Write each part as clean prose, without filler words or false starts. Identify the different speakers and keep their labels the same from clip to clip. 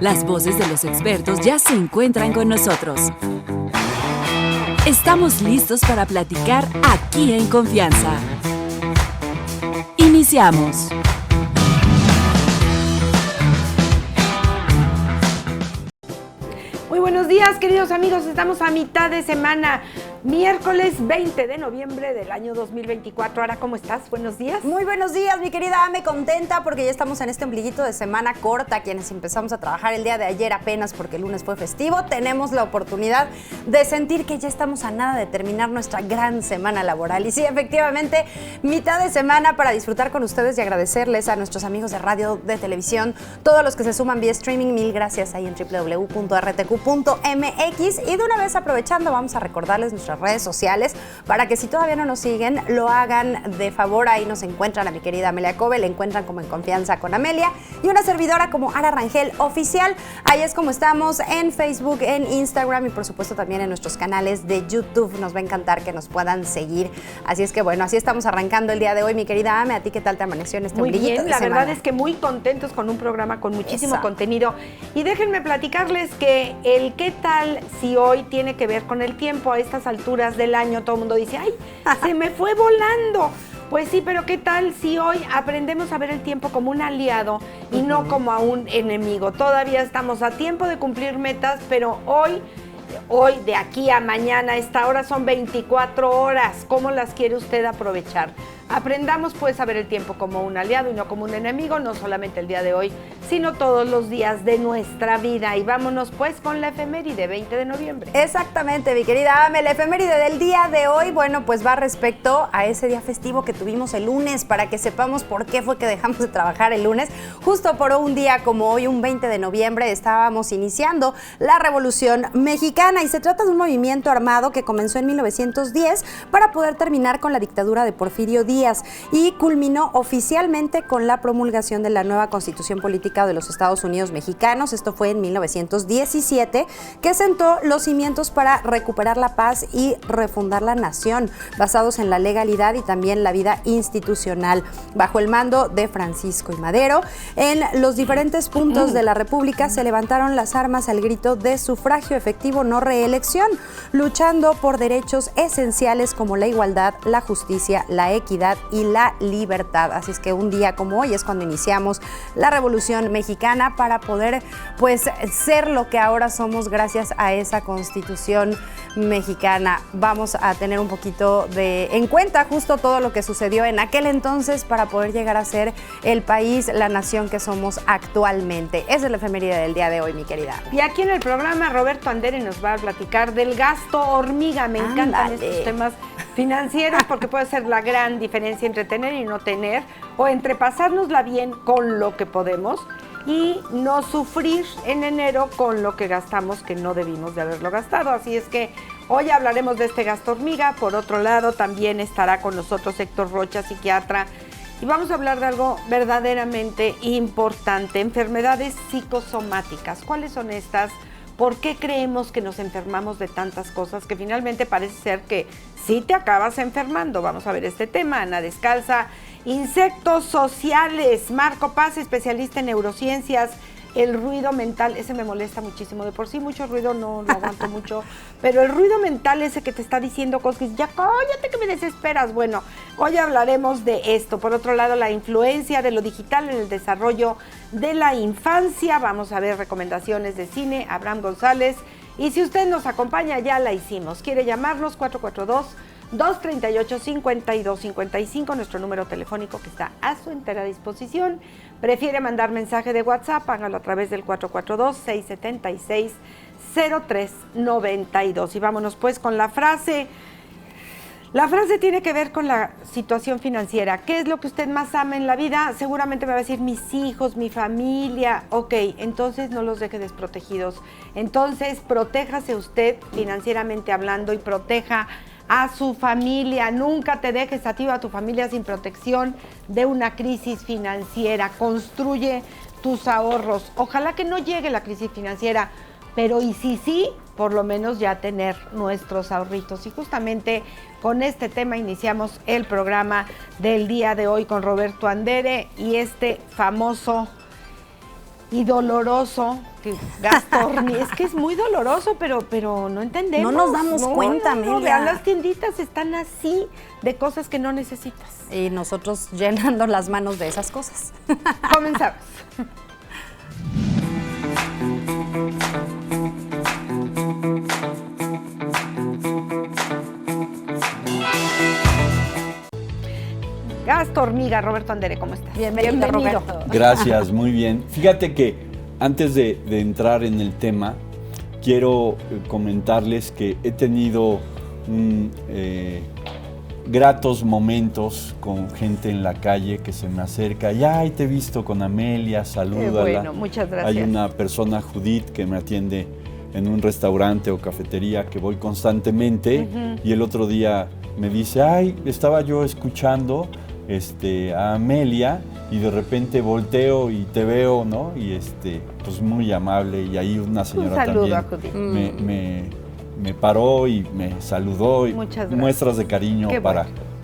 Speaker 1: Las voces de los expertos ya se encuentran con nosotros. Estamos listos para platicar aquí en Confianza. Iniciamos.
Speaker 2: Muy buenos días, queridos amigos. Estamos a mitad de semana, miércoles 20 de noviembre del año 2024. Ara, ¿cómo estás? Buenos días.
Speaker 3: Muy buenos días, mi querida Ame, contenta porque ya estamos en este ombliguito de semana corta. Quienes empezamos a trabajar el día de ayer apenas porque el lunes fue festivo, tenemos la oportunidad de sentir que ya estamos a nada de terminar nuestra gran semana laboral. Y sí, efectivamente, mitad de semana para disfrutar con ustedes y agradecerles a nuestros amigos de radio, de televisión, todos los que se suman vía streaming. Mil gracias ahí en www.rtq.mx. Y de una vez aprovechando, vamos a recordarles nuestras redes sociales para que si todavía no nos siguen, lo hagan de favor. Ahí nos encuentran a mi querida Amelia Cove, le encuentran como En Confianza con Amelia, y una servidora como Ara Rangel Oficial. Ahí es como estamos en Facebook, en Instagram y por supuesto también en nuestros canales de YouTube. Nos va a encantar que nos puedan seguir. Así es que bueno, así estamos arrancando el día de hoy, mi querida Ame. ¿A ti qué tal te amaneció en este ombliguito de semana?
Speaker 2: Muy bien, la verdad es que muy contentos con un programa con muchísimo contenido. Y déjenme platicarles que el qué tal si hoy tiene que ver con el tiempo. A estas alturas del año todo el mundo dice, ¡ay, se me fue volando! Pues sí, pero ¿qué tal si hoy aprendemos a ver el tiempo como un aliado y no como a un enemigo? Todavía estamos a tiempo de cumplir metas, pero hoy, de aquí a mañana, a esta hora son 24 horas. ¿Cómo las quiere usted aprovechar? Aprendamos pues a ver el tiempo como un aliado y no como un enemigo, no solamente el día de hoy, sino todos los días de nuestra vida. Y vámonos pues con la efeméride 20 de noviembre.
Speaker 3: Exactamente, mi querida Ame, la efeméride del día de hoy, bueno, pues va respecto a ese día festivo que tuvimos el lunes, para que sepamos por qué fue que dejamos de trabajar el lunes. Justo por un día como hoy, un 20 de noviembre, estábamos iniciando la Revolución Mexicana, y se trata de un movimiento armado que comenzó en 1910 para poder terminar con la dictadura de Porfirio Díaz y culminó oficialmente con la promulgación de la nueva Constitución Política de los Estados Unidos Mexicanos. Esto fue en 1917, que sentó los cimientos para recuperar la paz y refundar la nación, basados en la legalidad y también la vida institucional, bajo el mando de Francisco I. Madero. En los diferentes puntos de la República se levantaron las armas al grito de sufragio efectivo, no reelección, luchando por derechos esenciales como la igualdad, la justicia, la equidad y la libertad. Así es que un día como hoy es cuando iniciamos la Revolución Mexicana para poder pues ser lo que ahora somos gracias a esa Constitución mexicana. Vamos a tener un poquito en cuenta justo todo lo que sucedió en aquel entonces para poder llegar a ser el país, la nación que somos actualmente. Esa es la efeméride del día de hoy, mi querida.
Speaker 2: Y aquí en el programa Roberto Andere nos va a platicar del gasto hormiga. Me encantan estos temas financieros porque puede ser la gran diferencia entre tener y no tener, o entre pasárnosla bien con lo que podemos y no sufrir en enero con lo que gastamos que no debimos de haberlo gastado. Así es que hoy hablaremos de este gasto hormiga. Por otro lado, también estará con nosotros Héctor Rocha, psiquiatra, y vamos a hablar de algo verdaderamente importante: enfermedades psicosomáticas. ¿Cuáles son estas? ¿Por qué creemos que nos enfermamos de tantas cosas que finalmente parece ser que sí te acabas enfermando? Vamos a ver este tema. Ana Descalza, insectos sociales. Marco Paz, especialista en neurociencias. El ruido mental, ese me molesta muchísimo. De por sí mucho ruido no lo aguanto mucho, pero el ruido mental ese que te está diciendo cosas que ya cállate que me desesperas. Bueno, hoy hablaremos de esto. Por otro lado, la influencia de lo digital en el desarrollo de la infancia. Vamos a ver recomendaciones de cine, Abraham González. Y si usted nos acompaña, ya la hicimos. ¿Quiere llamarnos? 442-238-5255, nuestro número telefónico que está a su entera disposición. Prefiere mandar mensaje de WhatsApp, hágalo a través del 442-676-0392. Y vámonos pues con la frase. La frase tiene que ver con la situación financiera. ¿Qué es lo que usted más ama en la vida? Seguramente me va a decir mis hijos, mi familia. Ok, entonces no los deje desprotegidos. Entonces protéjase usted financieramente hablando y proteja a su familia. Nunca te dejes a ti o a tu familia sin protección de una crisis financiera. Construye tus ahorros. Ojalá que no llegue la crisis financiera, pero y si sí, por lo menos ya tener nuestros ahorritos. Y justamente con este tema iniciamos el programa del día de hoy con Roberto Andere y este famoso y doloroso, que gasto hormiga. Es que es muy doloroso, pero no entendemos.
Speaker 3: No nos damos cuenta, Amelia.
Speaker 2: Vean, las tienditas están así de cosas que no necesitas.
Speaker 3: Y nosotros llenando las manos de esas cosas.
Speaker 2: Comenzamos. Gasto hormiga, Roberto Andere, ¿cómo estás?
Speaker 3: Bienvenido. Roberto.
Speaker 4: Gracias, muy bien. Fíjate que antes de entrar en el tema, quiero comentarles que he tenido gratos momentos con gente en la calle que se me acerca. ¡Ay, te he visto con Amelia! Salúdala.
Speaker 2: Qué bueno, muchas gracias.
Speaker 4: Hay una persona, Judith, que me atiende en un restaurante o cafetería que voy constantemente, y el otro día me dice, ¡ay, estaba yo escuchando a Amelia y de repente volteo y te veo, ¿no? Y pues muy amable, y ahí una señora
Speaker 2: saludo
Speaker 4: también
Speaker 2: a Judith.
Speaker 4: me paró y me saludó, y muestras de cariño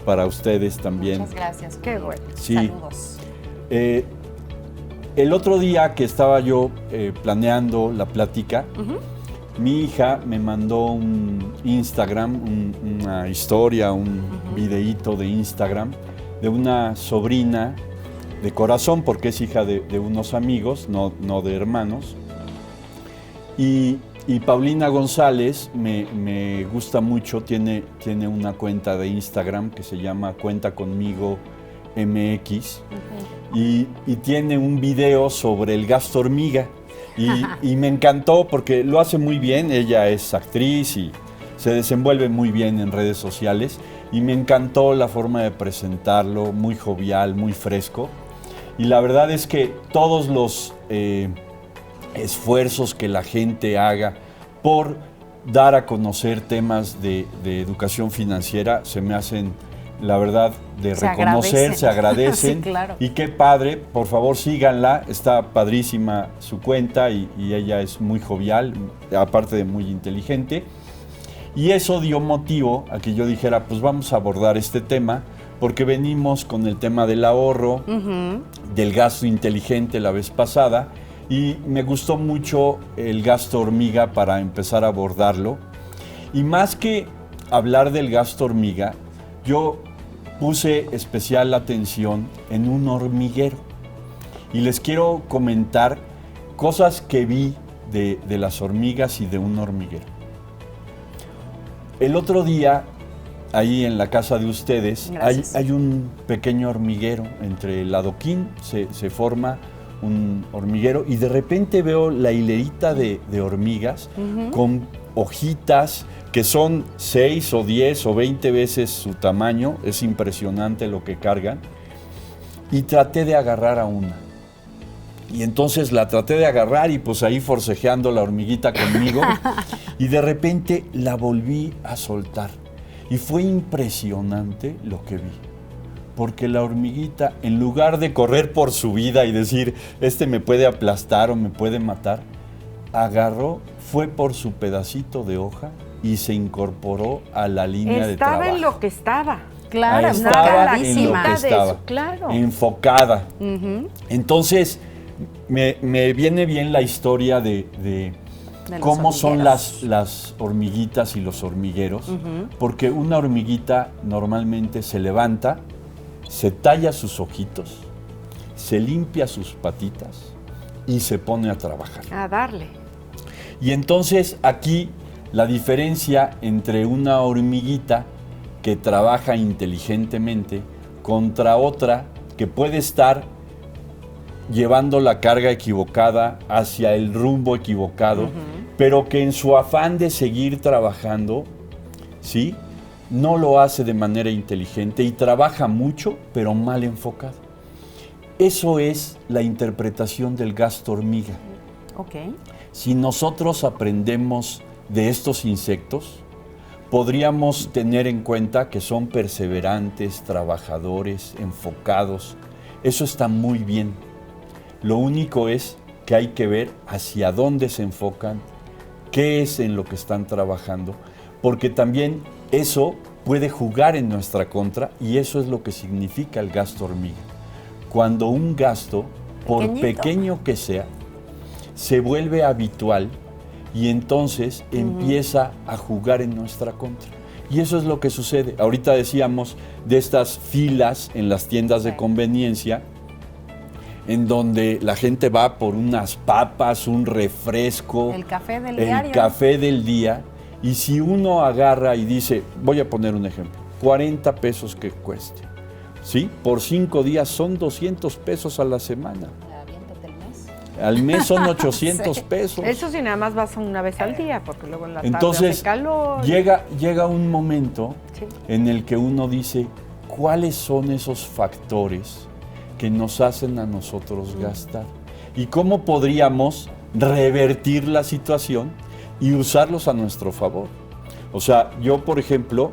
Speaker 4: para ustedes también.
Speaker 3: Muchas gracias.
Speaker 2: Qué bueno.
Speaker 4: Sí.
Speaker 3: Saludos.
Speaker 4: El otro día que estaba yo planeando la plática, mi hija me mandó un Instagram, una historia, un videíto de Instagram de una sobrina de corazón, porque es hija de unos amigos, no de hermanos. Y Paulina González me gusta mucho, tiene una cuenta de Instagram que se llama Cuenta Conmigo MX, y tiene un video sobre el gasto hormiga. Y me encantó porque lo hace muy bien. Ella es actriz y se desenvuelve muy bien en redes sociales, y me encantó la forma de presentarlo, muy jovial, muy fresco. Y la verdad es que todos los esfuerzos que la gente haga por dar a conocer temas de educación financiera se me hacen, la verdad, de reconocer, se agradecen.
Speaker 3: Sí, claro.
Speaker 4: Y qué padre, por favor síganla, está padrísima su cuenta, y ella es muy jovial, aparte de muy inteligente. Y eso dio motivo a que yo dijera, pues vamos a abordar este tema, porque venimos con el tema del ahorro, del gasto inteligente la vez pasada, y me gustó mucho el gasto hormiga para empezar a abordarlo. Y más que hablar del gasto hormiga, yo puse especial atención en un hormiguero, y les quiero comentar cosas que vi de las hormigas y de un hormiguero. El otro día, ahí en la casa de ustedes, hay un pequeño hormiguero. Entre el adoquín se forma un hormiguero, y de repente veo la hilerita de hormigas con hojitas que son 6 o 10 o 20 veces su tamaño. Es impresionante lo que cargan. Y traté de agarrar a una. Y entonces la traté de agarrar, y pues ahí forcejeando la hormiguita conmigo, y de repente la volví a soltar. Y fue impresionante lo que vi. Porque la hormiguita, en lugar de correr por su vida y decir, me puede aplastar o me puede matar, agarró, fue por su pedacito de hoja y se incorporó a la línea de trabajo.
Speaker 2: Estaba en lo que estaba.
Speaker 3: Claro,
Speaker 4: estaba en lo que estaba,
Speaker 2: claro.
Speaker 4: enfocada. Entonces, me viene bien la historia de cómo son las hormiguitas y los hormigueros, porque una hormiguita normalmente se levanta, se talla sus ojitos, se limpia sus patitas y se pone a trabajar.
Speaker 2: A darle.
Speaker 4: Y entonces aquí la diferencia entre una hormiguita que trabaja inteligentemente contra otra que puede estar llevando la carga equivocada hacia el rumbo equivocado, pero que en su afán de seguir trabajando, ¿sí?, no lo hace de manera inteligente y trabaja mucho, pero mal enfocado. Eso es la interpretación del gasto hormiga.
Speaker 3: Okay.
Speaker 4: Si nosotros aprendemos de estos insectos, podríamos tener en cuenta que son perseverantes, trabajadores, enfocados. Eso está muy bien. Lo único es que hay que ver hacia dónde se enfocan, qué es en lo que están trabajando, porque también eso puede jugar en nuestra contra, y eso es lo que significa el gasto hormiga. Cuando un gasto, por pequeño que sea, se vuelve habitual y entonces empieza a jugar en nuestra contra. Y eso es lo que sucede. Ahorita decíamos de estas filas en las tiendas de conveniencia, en donde la gente va por unas papas, un refresco,
Speaker 3: el café del
Speaker 4: el café del día, y si uno agarra y dice, voy a poner un ejemplo, 40 pesos que cueste, ¿sí? Por 5 días son 200 pesos a la semana. Al mes son 800 pesos.
Speaker 2: Eso si nada más vas una vez al día, porque luego en la tarde
Speaker 4: Entonces,
Speaker 2: hace calor.
Speaker 4: Llega un momento en el que uno dice, ¿cuáles son esos factores que nos hacen a nosotros gastar? ¿Y cómo podríamos revertir la situación y usarlos a nuestro favor? O sea, yo, por ejemplo,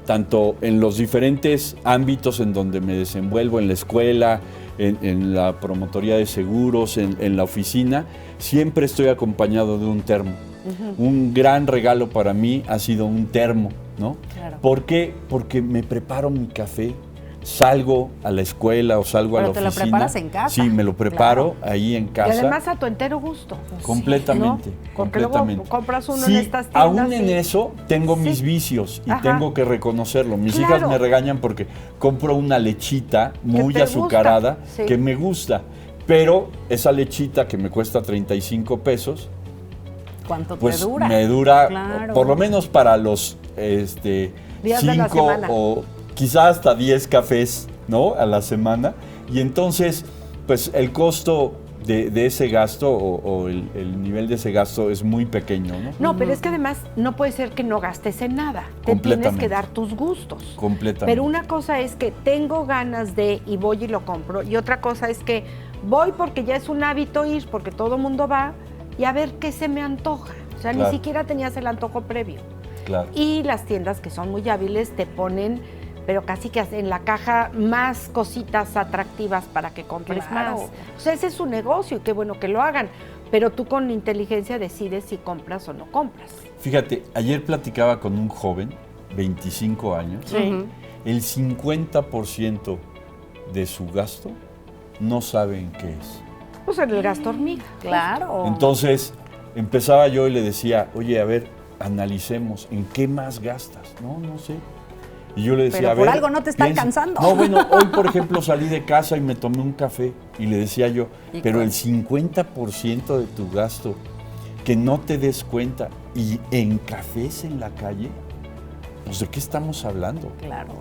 Speaker 4: tanto en los diferentes ámbitos en donde me desenvuelvo, en la escuela, en la promotoría de seguros, en la oficina, siempre estoy acompañado de un termo. Un gran regalo para mí ha sido un termo, ¿no? Claro. ¿Por qué? Porque me preparo mi café, salgo a la escuela o salgo a la oficina.
Speaker 3: ¿Pero te lo preparas en casa?
Speaker 4: Sí, me lo preparo ahí en casa.
Speaker 2: Y además a tu entero gusto.
Speaker 4: Completamente,
Speaker 2: ¿no? Porque luego compras uno en estas tiendas.
Speaker 4: Aún en eso tengo mis vicios y tengo que reconocerlo. Mis hijas me regañan porque compro una lechita muy azucarada que me gusta, pero esa lechita que me cuesta 35 pesos,
Speaker 3: ¿cuánto
Speaker 4: pues
Speaker 3: te dura?
Speaker 4: Me dura por lo menos para los 5 o quizás hasta 10 cafés, ¿no? A la semana. Y entonces, pues el costo de ese gasto o el nivel de ese gasto es muy pequeño, ¿no?
Speaker 2: No, pero es que además no puede ser que no gastes en nada. Te tienes que dar tus gustos.
Speaker 4: Completamente.
Speaker 2: Pero una cosa es que tengo ganas de y voy y lo compro. Y otra cosa es que voy porque ya es un hábito ir, porque todo mundo va, y a ver qué se me antoja. O sea, ni siquiera tenías el antojo previo.
Speaker 4: Claro.
Speaker 2: Y las tiendas que son muy hábiles te ponen, pero casi que en la caja, más cositas atractivas para que compres más. O sea, ese es su negocio y qué bueno que lo hagan. Pero tú con inteligencia decides si compras o no compras.
Speaker 4: Fíjate, ayer platicaba con un joven, 25 años.
Speaker 2: Sí.
Speaker 4: El 50% de su gasto no sabe en qué es.
Speaker 2: Pues en el gasto hormiga.
Speaker 3: Claro.
Speaker 4: Entonces, empezaba yo y le decía, oye, a ver, analicemos, ¿en qué más gastas? No sé. Y yo le decía,
Speaker 3: pero
Speaker 4: a ver,
Speaker 3: por algo no te está alcanzando.
Speaker 4: No, bueno, hoy por ejemplo salí de casa y me tomé un café y le decía yo, pero el 50% de tu gasto que no te des cuenta y en cafés en la calle, pues ¿de qué estamos hablando?
Speaker 3: Claro.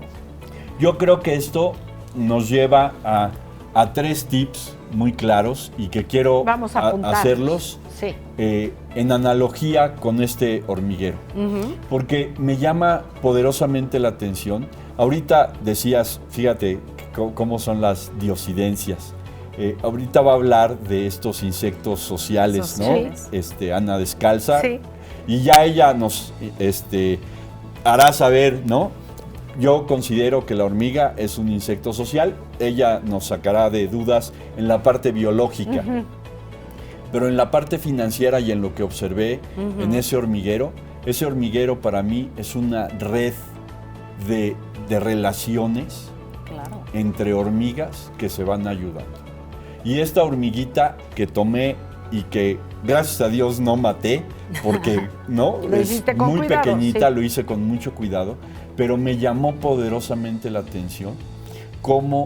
Speaker 4: Yo creo que esto nos lleva a 3 tips muy claros y que quiero hacerlos en analogía con este hormiguero, porque me llama poderosamente la atención. Ahorita decías, fíjate cómo son las diosidencias. Ahorita va a hablar de estos insectos sociales, ¿no? Ana Descalza, y ya ella nos hará saber, ¿no? Yo considero que la hormiga es un insecto social. Ella nos sacará de dudas en la parte biológica. Pero en la parte financiera y en lo que observé en ese hormiguero para mí es una red de relaciones entre hormigas que se van ayudando. Y esta hormiguita que tomé y que gracias a Dios no maté, porque no es muy pequeñita, lo hice con mucho cuidado, pero me llamó poderosamente la atención cómo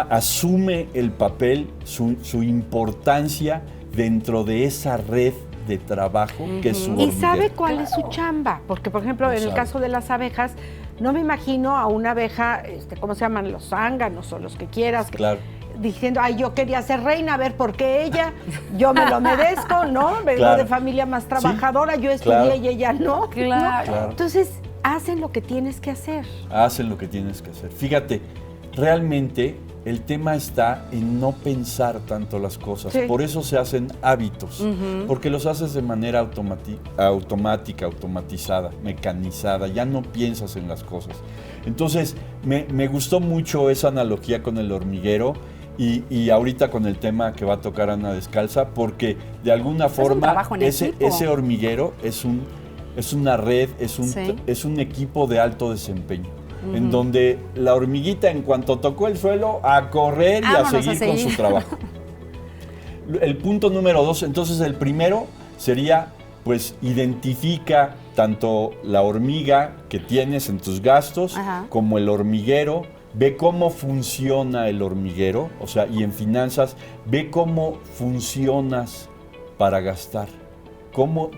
Speaker 4: asume el papel, su importancia dentro de esa red de trabajo que es su hormiguero.
Speaker 2: Y sabe cuál es su chamba, porque por ejemplo en el caso de las abejas, no me imagino a una abeja, ¿cómo se llaman? Los zánganos o los que quieras.
Speaker 4: Claro.
Speaker 2: Diciendo, ay, yo quería ser reina, a ver por qué ella, yo me lo merezco, ¿no? Vengo de familia más trabajadora, yo estudié y ella no.
Speaker 3: Claro.
Speaker 2: Entonces, hacen lo que tienes que hacer.
Speaker 4: Hacen lo que tienes que hacer. Fíjate, realmente el tema está en no pensar tanto las cosas. Por eso se hacen hábitos, porque los haces de manera automática, automatizada, mecanizada, ya no piensas en las cosas. Entonces, me gustó mucho esa analogía con el hormiguero y ahorita con el tema que va a tocar Ana Descalza, porque de alguna forma ese hormiguero es una red, es un equipo de alto desempeño. En donde la hormiguita, en cuanto tocó el suelo, a correr y a seguir con su trabajo. el punto número 2, entonces el primero sería, pues, identifica tanto la hormiga que tienes en tus gastos, como el hormiguero, ve cómo funciona el hormiguero, o sea, y en finanzas, ve cómo funcionas para gastar,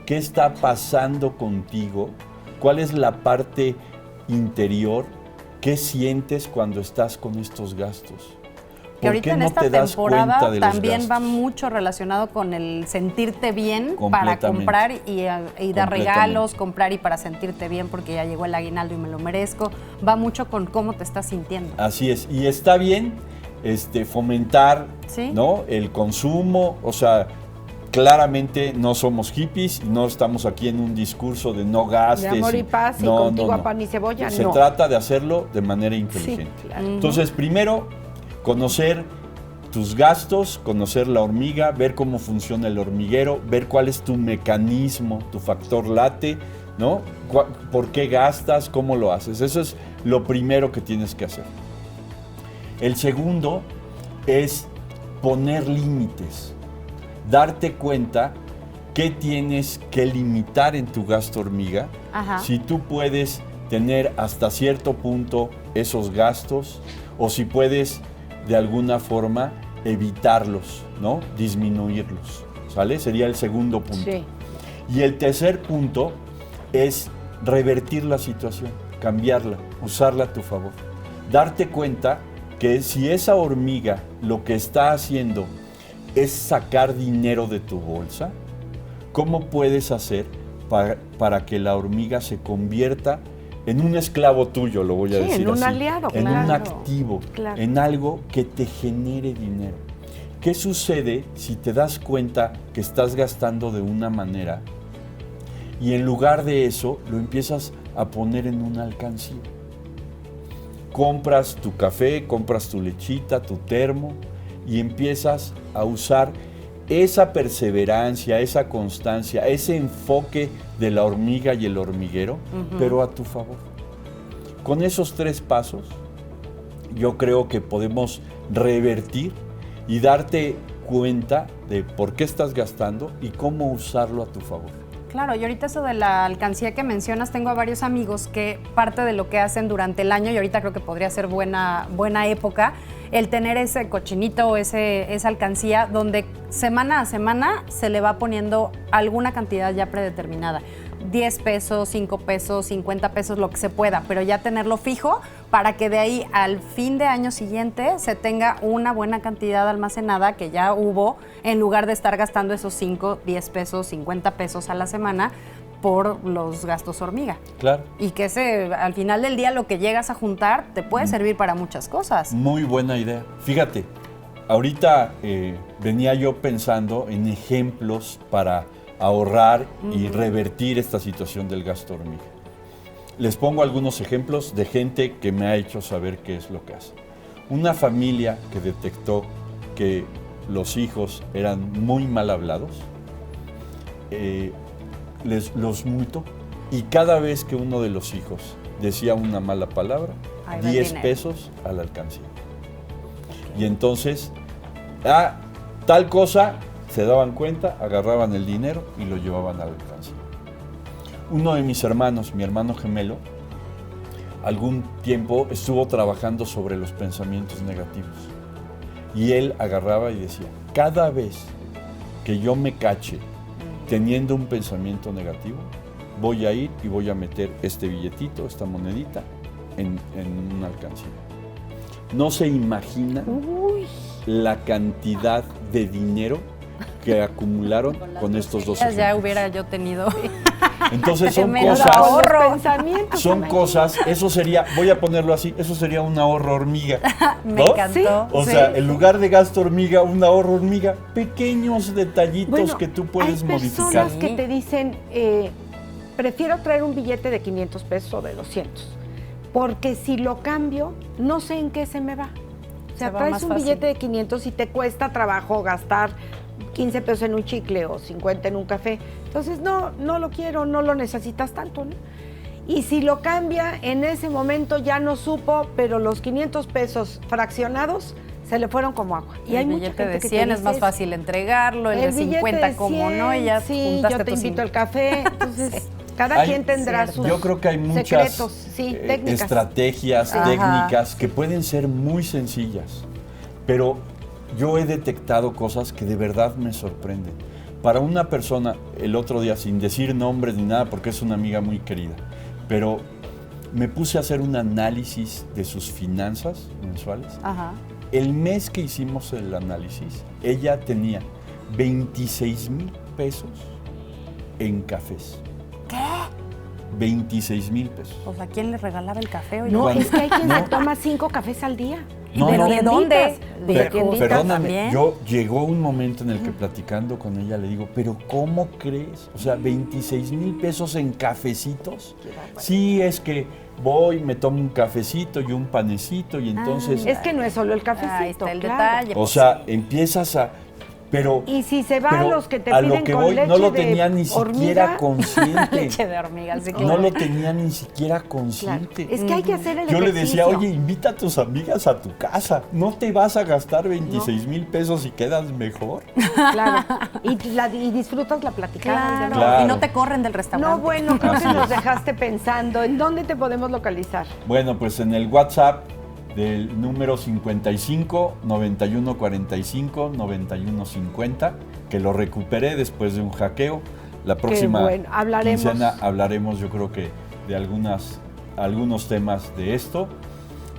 Speaker 4: qué está pasando contigo, cuál es la parte interior, qué sientes cuando estás con estos gastos.
Speaker 3: Que ahorita en esta temporada también va mucho relacionado con el sentirte bien para comprar y dar regalos, comprar y para sentirte bien porque ya llegó el aguinaldo y me lo merezco. Va mucho con cómo te estás sintiendo.
Speaker 4: Así es, y está bien fomentar, ¿no?, el consumo, o sea, claramente no somos hippies y no estamos aquí en un discurso de no gastes.
Speaker 2: De amor y paz y contigo a pan y cebolla,
Speaker 4: Se trata de hacerlo de manera inteligente.
Speaker 2: Sí, claro.
Speaker 4: Entonces, primero, conocer tus gastos, conocer la hormiga, ver cómo funciona el hormiguero, ver cuál es tu mecanismo, tu factor late, ¿no? ¿Por qué gastas? ¿Cómo lo haces? Eso es lo primero que tienes que hacer. El segundo es poner límites, darte cuenta qué tienes que limitar en tu gasto hormiga. Si tú puedes tener hasta cierto punto esos gastos o si puedes de alguna forma evitarlos, ¿no? Disminuirlos, ¿sale? Sería el segundo punto.
Speaker 2: Sí.
Speaker 4: Y el tercer punto es revertir la situación, cambiarla, usarla a tu favor. Darte cuenta que si esa hormiga lo que está haciendo es sacar dinero de tu bolsa, ¿cómo puedes hacer para que la hormiga se convierta en un esclavo tuyo, lo voy a decir así?
Speaker 2: En un aliado,
Speaker 4: en
Speaker 2: claro.
Speaker 4: un activo, en algo que te genere dinero. ¿Qué sucede si te das cuenta que estás gastando de una manera y en lugar de eso lo empiezas a poner en una alcancía? Compras tu café, compras tu lechita, tu termo y empiezas a usar esa perseverancia, esa constancia, ese enfoque de la hormiga y el hormiguero, pero a tu favor. Con esos 3 pasos, yo creo que podemos revertir y darte cuenta de por qué estás gastando y cómo usarlo a tu favor.
Speaker 3: Claro, y ahorita eso de la alcancía que mencionas, tengo a varios amigos que parte de lo que hacen durante el año, y ahorita creo que podría ser buena época, el tener ese cochinito o esa alcancía donde semana a semana se le va poniendo alguna cantidad ya predeterminada. 10 pesos, 5 pesos, 50 pesos, lo que se pueda, pero ya tenerlo fijo para que de ahí al fin de año siguiente se tenga una buena cantidad almacenada que ya hubo, en lugar de estar gastando esos 5, 10 pesos, 50 pesos a la semana por los gastos hormiga.
Speaker 4: Claro.
Speaker 3: Y que al final del día lo que llegas a juntar te puede servir para muchas cosas.
Speaker 4: Muy buena idea. Fíjate, ahorita venía yo pensando en ejemplos para ahorrar y revertir esta situación del gasto hormiga. Les pongo algunos ejemplos de gente que me ha hecho saber qué es lo que hace. Una familia que detectó que los hijos eran muy mal hablados, los multó y cada vez que uno de los hijos decía una mala palabra, 10 pesos a la alcancía. Y entonces, tal cosa, se daban cuenta, agarraban el dinero y lo llevaban a la alcancía. Uno de mis hermanos, mi hermano gemelo, algún tiempo estuvo trabajando sobre los pensamientos negativos. Y él agarraba y decía, cada vez que yo me cache teniendo un pensamiento negativo, voy a ir y voy a meter este billetito, esta monedita, en una alcancía. No se imagina la cantidad de dinero que acumularon con estos 2 ejemplos.
Speaker 3: Ya hubiera yo tenido.
Speaker 4: Entonces son cosas, eso sería, voy a ponerlo así, eso sería un ahorro hormiga.
Speaker 3: Me encantó.
Speaker 4: O sea, en lugar de gasto hormiga, un ahorro hormiga, pequeños detallitos que tú puedes modificar.
Speaker 2: Hay personas que te dicen, prefiero traer un billete de 500 pesos o de 200, porque si lo cambio, no sé en qué se me va. O sea, traes un billete de 500 y te cuesta trabajo gastar 15 pesos en un chicle o 50 en un café. Entonces, no lo quiero, no lo necesitas tanto, ¿no? Y si lo cambia, en ese momento ya no supo, pero los 500 pesos fraccionados se le fueron como agua. Y
Speaker 3: el
Speaker 2: hay mucha
Speaker 3: billete
Speaker 2: gente
Speaker 3: de
Speaker 2: que
Speaker 3: 100
Speaker 2: te
Speaker 3: es más
Speaker 2: dice,
Speaker 3: fácil entregarlo, el de
Speaker 2: billete
Speaker 3: 50
Speaker 2: de
Speaker 3: como
Speaker 2: 100,
Speaker 3: no, y ya
Speaker 2: sí,
Speaker 3: juntaste
Speaker 2: yo te
Speaker 3: tus
Speaker 2: invito al café. Entonces, cada quien tendrá sus
Speaker 4: Yo creo que hay muchas
Speaker 2: secretos, sí, técnicas.
Speaker 4: estrategias,
Speaker 3: Ajá.
Speaker 4: técnicas que pueden ser muy sencillas, pero yo he detectado cosas que de verdad me sorprenden. Para una persona, el otro día, sin decir nombres ni nada, porque es una amiga muy querida, pero me puse a hacer un análisis de sus finanzas mensuales.
Speaker 3: Ajá.
Speaker 4: El mes que hicimos el análisis, ella tenía 26,000 pesos en cafés.
Speaker 3: ¿Qué?
Speaker 4: 26,000 pesos.
Speaker 3: Pues ¿a quién le regalaba el café? Oye?
Speaker 2: No,
Speaker 4: Cuando-
Speaker 2: es que hay quien se
Speaker 4: no.
Speaker 2: toma 5 cafés al día.
Speaker 4: No,
Speaker 3: ¿Pero
Speaker 4: no.
Speaker 3: de dónde? De
Speaker 4: Pero,
Speaker 3: tienditas
Speaker 4: perdóname,
Speaker 3: también.
Speaker 4: llegó un momento en el que platicando con ella le digo, pero ¿cómo crees? O sea, 26,000 pesos en cafecitos. Sí, es que voy, me tomo un cafecito y un panecito y entonces,
Speaker 2: Es que no es solo el cafecito.
Speaker 3: Ahí está el
Speaker 2: claro.
Speaker 3: detalle.
Speaker 4: o sea, empiezas a... Pero,
Speaker 2: Y si se va a
Speaker 4: pero
Speaker 2: los que te
Speaker 4: a
Speaker 2: piden
Speaker 4: lo que
Speaker 2: con
Speaker 4: voy,
Speaker 2: leche
Speaker 4: no lo
Speaker 2: de
Speaker 4: tenía ni siquiera
Speaker 2: hormiga.
Speaker 4: consciente.
Speaker 3: Leche de hormiga, sí,
Speaker 4: No
Speaker 3: claro.
Speaker 4: lo tenía ni siquiera
Speaker 2: Claro.
Speaker 4: consciente.
Speaker 2: Es que hay que hacer el
Speaker 4: Yo le
Speaker 2: ejercicio.
Speaker 4: decía, oye, invita a tus amigas a tu casa. No te vas a gastar 26,000 pesos y quedas mejor.
Speaker 2: Claro. Y disfrutas la platicada. y demás.
Speaker 4: Claro.
Speaker 3: Y no te corren del restaurante.
Speaker 2: No, bueno, creo
Speaker 4: Así
Speaker 2: que nos
Speaker 4: es.
Speaker 2: dejaste pensando. ¿En dónde te podemos localizar?
Speaker 4: Bueno, pues en el WhatsApp del número 55 91 45 91 50, que lo recuperé después de un hackeo. La próxima
Speaker 2: bueno, hablaremos.
Speaker 4: quincena hablaremos, yo creo que de algunos temas de esto.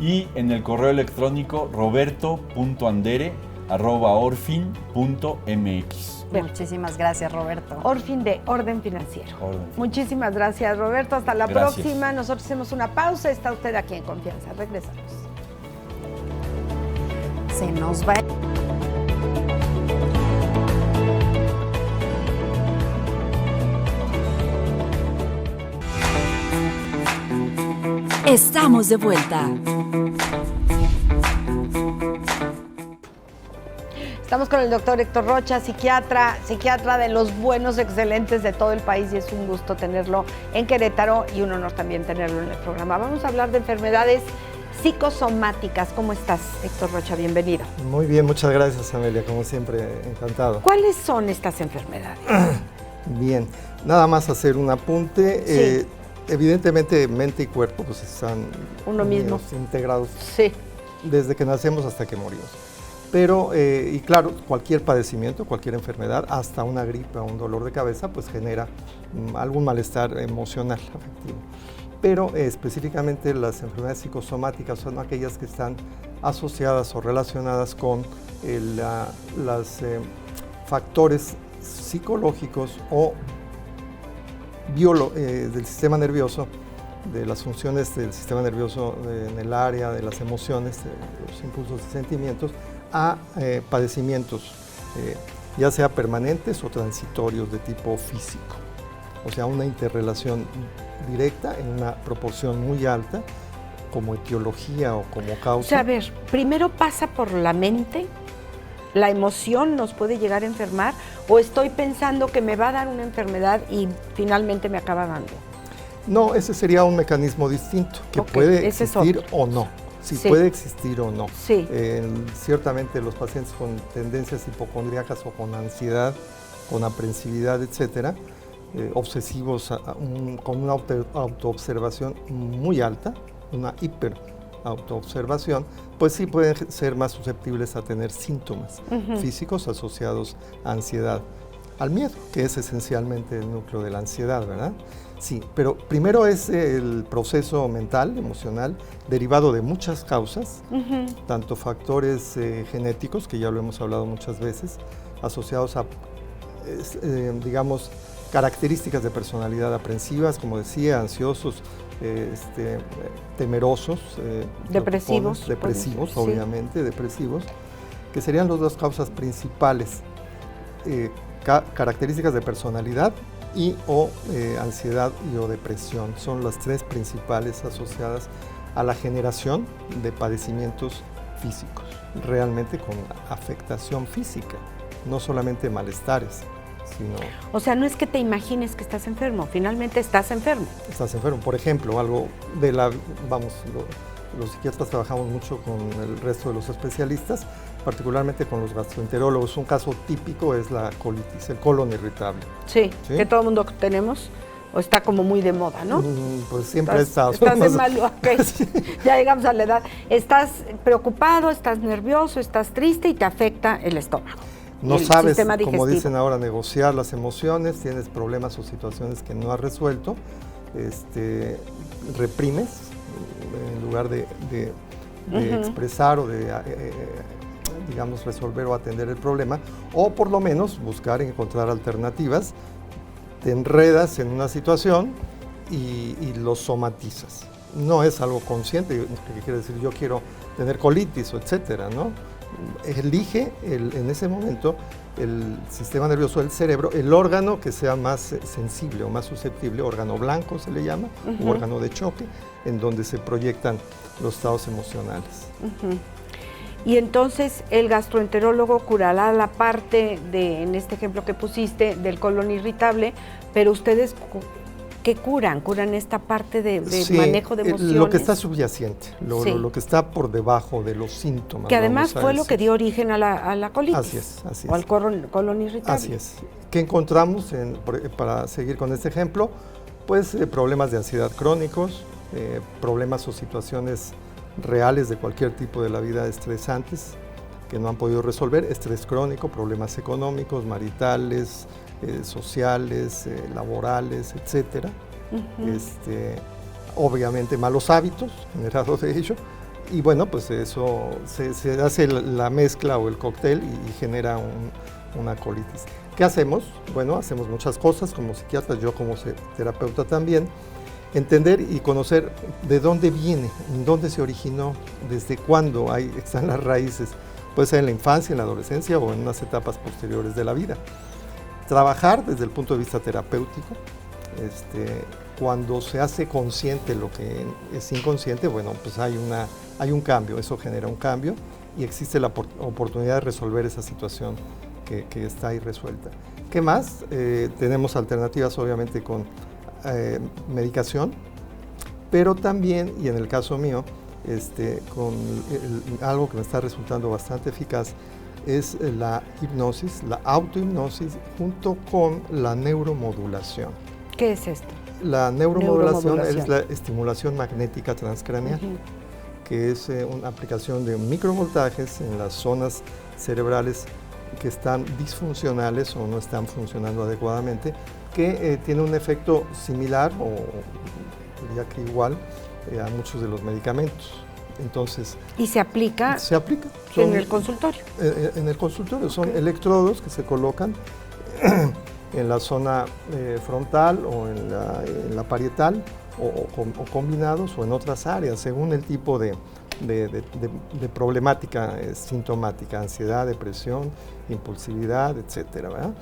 Speaker 4: Y en el correo electrónico roberto.andere@orfin.mx.
Speaker 3: Muchísimas gracias, Roberto.
Speaker 2: Orfin de Orden Financiero.
Speaker 4: Orden.
Speaker 2: Muchísimas gracias, Roberto. Hasta la
Speaker 4: Gracias.
Speaker 2: próxima. Nosotros hacemos una pausa. Está usted aquí en Confianza. Regresamos.
Speaker 3: Se nos va.
Speaker 1: Estamos de vuelta.
Speaker 2: Estamos con el doctor Héctor Rocha, psiquiatra de los buenos, excelentes de todo el país, y es un gusto tenerlo en Querétaro y un honor también tenerlo en el programa. Vamos a hablar de enfermedades psicosomáticas. ¿Cómo estás, Héctor Rocha? Bienvenido.
Speaker 5: Muy bien, muchas gracias, Amelia, como siempre, encantado.
Speaker 2: ¿Cuáles son estas enfermedades?
Speaker 5: Bien, nada más hacer un apunte.
Speaker 2: Sí.
Speaker 5: Evidentemente, mente y cuerpo pues están
Speaker 2: Uno mismo.
Speaker 5: unidos, integrados
Speaker 2: Sí.
Speaker 5: desde que nacemos hasta que morimos. Pero, y claro, cualquier padecimiento, cualquier enfermedad, hasta una gripe o un dolor de cabeza, pues genera algún malestar emocional, afectivo. Pero específicamente las enfermedades psicosomáticas son aquellas que están asociadas o relacionadas con los factores psicológicos o del sistema nervioso, de las funciones del sistema nervioso en el área de las emociones, de los impulsos y sentimientos, a padecimientos, ya sea permanentes o transitorios de tipo físico. O sea, una interrelación directa en una proporción muy alta, como etiología o como causa.
Speaker 2: O sea, a ver, primero pasa por la mente, la emoción nos puede llegar a enfermar, o estoy pensando que me va a dar una enfermedad y finalmente me acaba dando.
Speaker 5: No, ese sería un mecanismo distinto, que
Speaker 2: Ok,
Speaker 5: puede
Speaker 2: ese es
Speaker 5: existir
Speaker 2: otro.
Speaker 5: o no. Sí,
Speaker 2: Sí.
Speaker 5: puede existir o no.
Speaker 2: Sí.
Speaker 5: Ciertamente los pacientes con tendencias hipocondríacas o con ansiedad, con aprensividad, etcétera, obsesivos con una autoobservación muy alta, una hiperautoobservación, pues sí pueden ser más susceptibles a tener síntomas físicos asociados a ansiedad, al miedo, que es esencialmente el núcleo de la ansiedad, ¿verdad? Sí, pero primero es el proceso mental, emocional, derivado de muchas causas, tanto factores genéticos, que ya lo hemos hablado muchas veces, asociados a, digamos, características de personalidad aprensivas, como decía, ansiosos, temerosos,
Speaker 2: Depresivos,
Speaker 5: depresivos,
Speaker 2: sí.
Speaker 5: obviamente, depresivos, que serían las dos causas principales, características de personalidad y o ansiedad y o depresión. Son las tres principales asociadas a la generación de padecimientos físicos, realmente con afectación física, no solamente malestares, sino
Speaker 2: O sea, no es que te imagines que estás enfermo, finalmente estás enfermo.
Speaker 5: estás enfermo. Por ejemplo, algo de la, vamos, los psiquiatras trabajamos mucho con el resto de los especialistas, particularmente con los gastroenterólogos. Un caso típico es la colitis, el colon irritable.
Speaker 2: Sí, que todo el mundo tenemos, o está como muy de moda, ¿no?
Speaker 5: Pues siempre está.
Speaker 2: Estás de mal, okay. Ya llegamos a la edad. Estás preocupado, estás nervioso, estás triste y te afecta el estómago.
Speaker 5: No sabes, como dicen ahora, negociar las emociones, tienes problemas o situaciones que no has resuelto, reprimes en lugar de expresar o de, digamos, resolver o atender el problema, o por lo menos buscar y encontrar alternativas. Te enredas en una situación y lo somatizas. No es algo consciente, que quiere decir yo quiero tener colitis o etcétera, ¿no? Elige en ese momento el sistema nervioso del cerebro, el órgano que sea más sensible o más susceptible, órgano blanco se le llama, órgano de choque, en donde se proyectan los estados emocionales.
Speaker 2: Y entonces el gastroenterólogo curará la parte de, en este ejemplo que pusiste, del colon irritable, pero ustedes, ¿qué curan? ¿Curan esta parte de manejo de emociones?
Speaker 5: Lo que está subyacente, lo que está por debajo de los síntomas.
Speaker 2: Que además fue lo que dio origen a la colitis.
Speaker 5: Así es.
Speaker 2: O al colon irritable.
Speaker 5: Así es. ¿Qué encontramos para seguir con este ejemplo? Pues problemas de ansiedad crónicos, problemas o situaciones reales de cualquier tipo de la vida estresantes que no han podido resolver, estrés crónico, problemas económicos, maritales, sociales, laborales, etcétera. Obviamente malos hábitos generados de ello, y bueno, pues eso se hace la mezcla o el cóctel y genera una colitis. ¿Qué hacemos? Bueno, hacemos muchas cosas como psiquiatra, yo como terapeuta también. Entender y conocer de dónde viene, dónde se originó, desde cuándo están las raíces. Puede ser en la infancia, en la adolescencia o en unas etapas posteriores de la vida. Trabajar desde el punto de vista terapéutico. Cuando se hace consciente lo que es inconsciente, bueno, pues hay un cambio, eso genera un cambio y existe la oportunidad de resolver esa situación que está ahí resuelta. ¿Qué más? Tenemos alternativas obviamente con medicación, pero también, y en el caso mío, con algo que me está resultando bastante eficaz, es la hipnosis, la autohipnosis, junto con la neuromodulación.
Speaker 2: ¿Qué es esto?
Speaker 5: La neuromodulación es la estimulación magnética transcraneal, que es una aplicación de microvoltajes en las zonas cerebrales que están disfuncionales o no están funcionando adecuadamente, que tiene un efecto similar o diría que igual a muchos de los medicamentos. Entonces,
Speaker 2: ¿y se aplica?
Speaker 5: Se aplica.
Speaker 2: ¿En el consultorio?
Speaker 5: En el consultorio son electrodos que se colocan en la zona frontal o en la parietal o combinados o en otras áreas, según el tipo de problemática sintomática, ansiedad, depresión, impulsividad, etcétera, ¿verdad?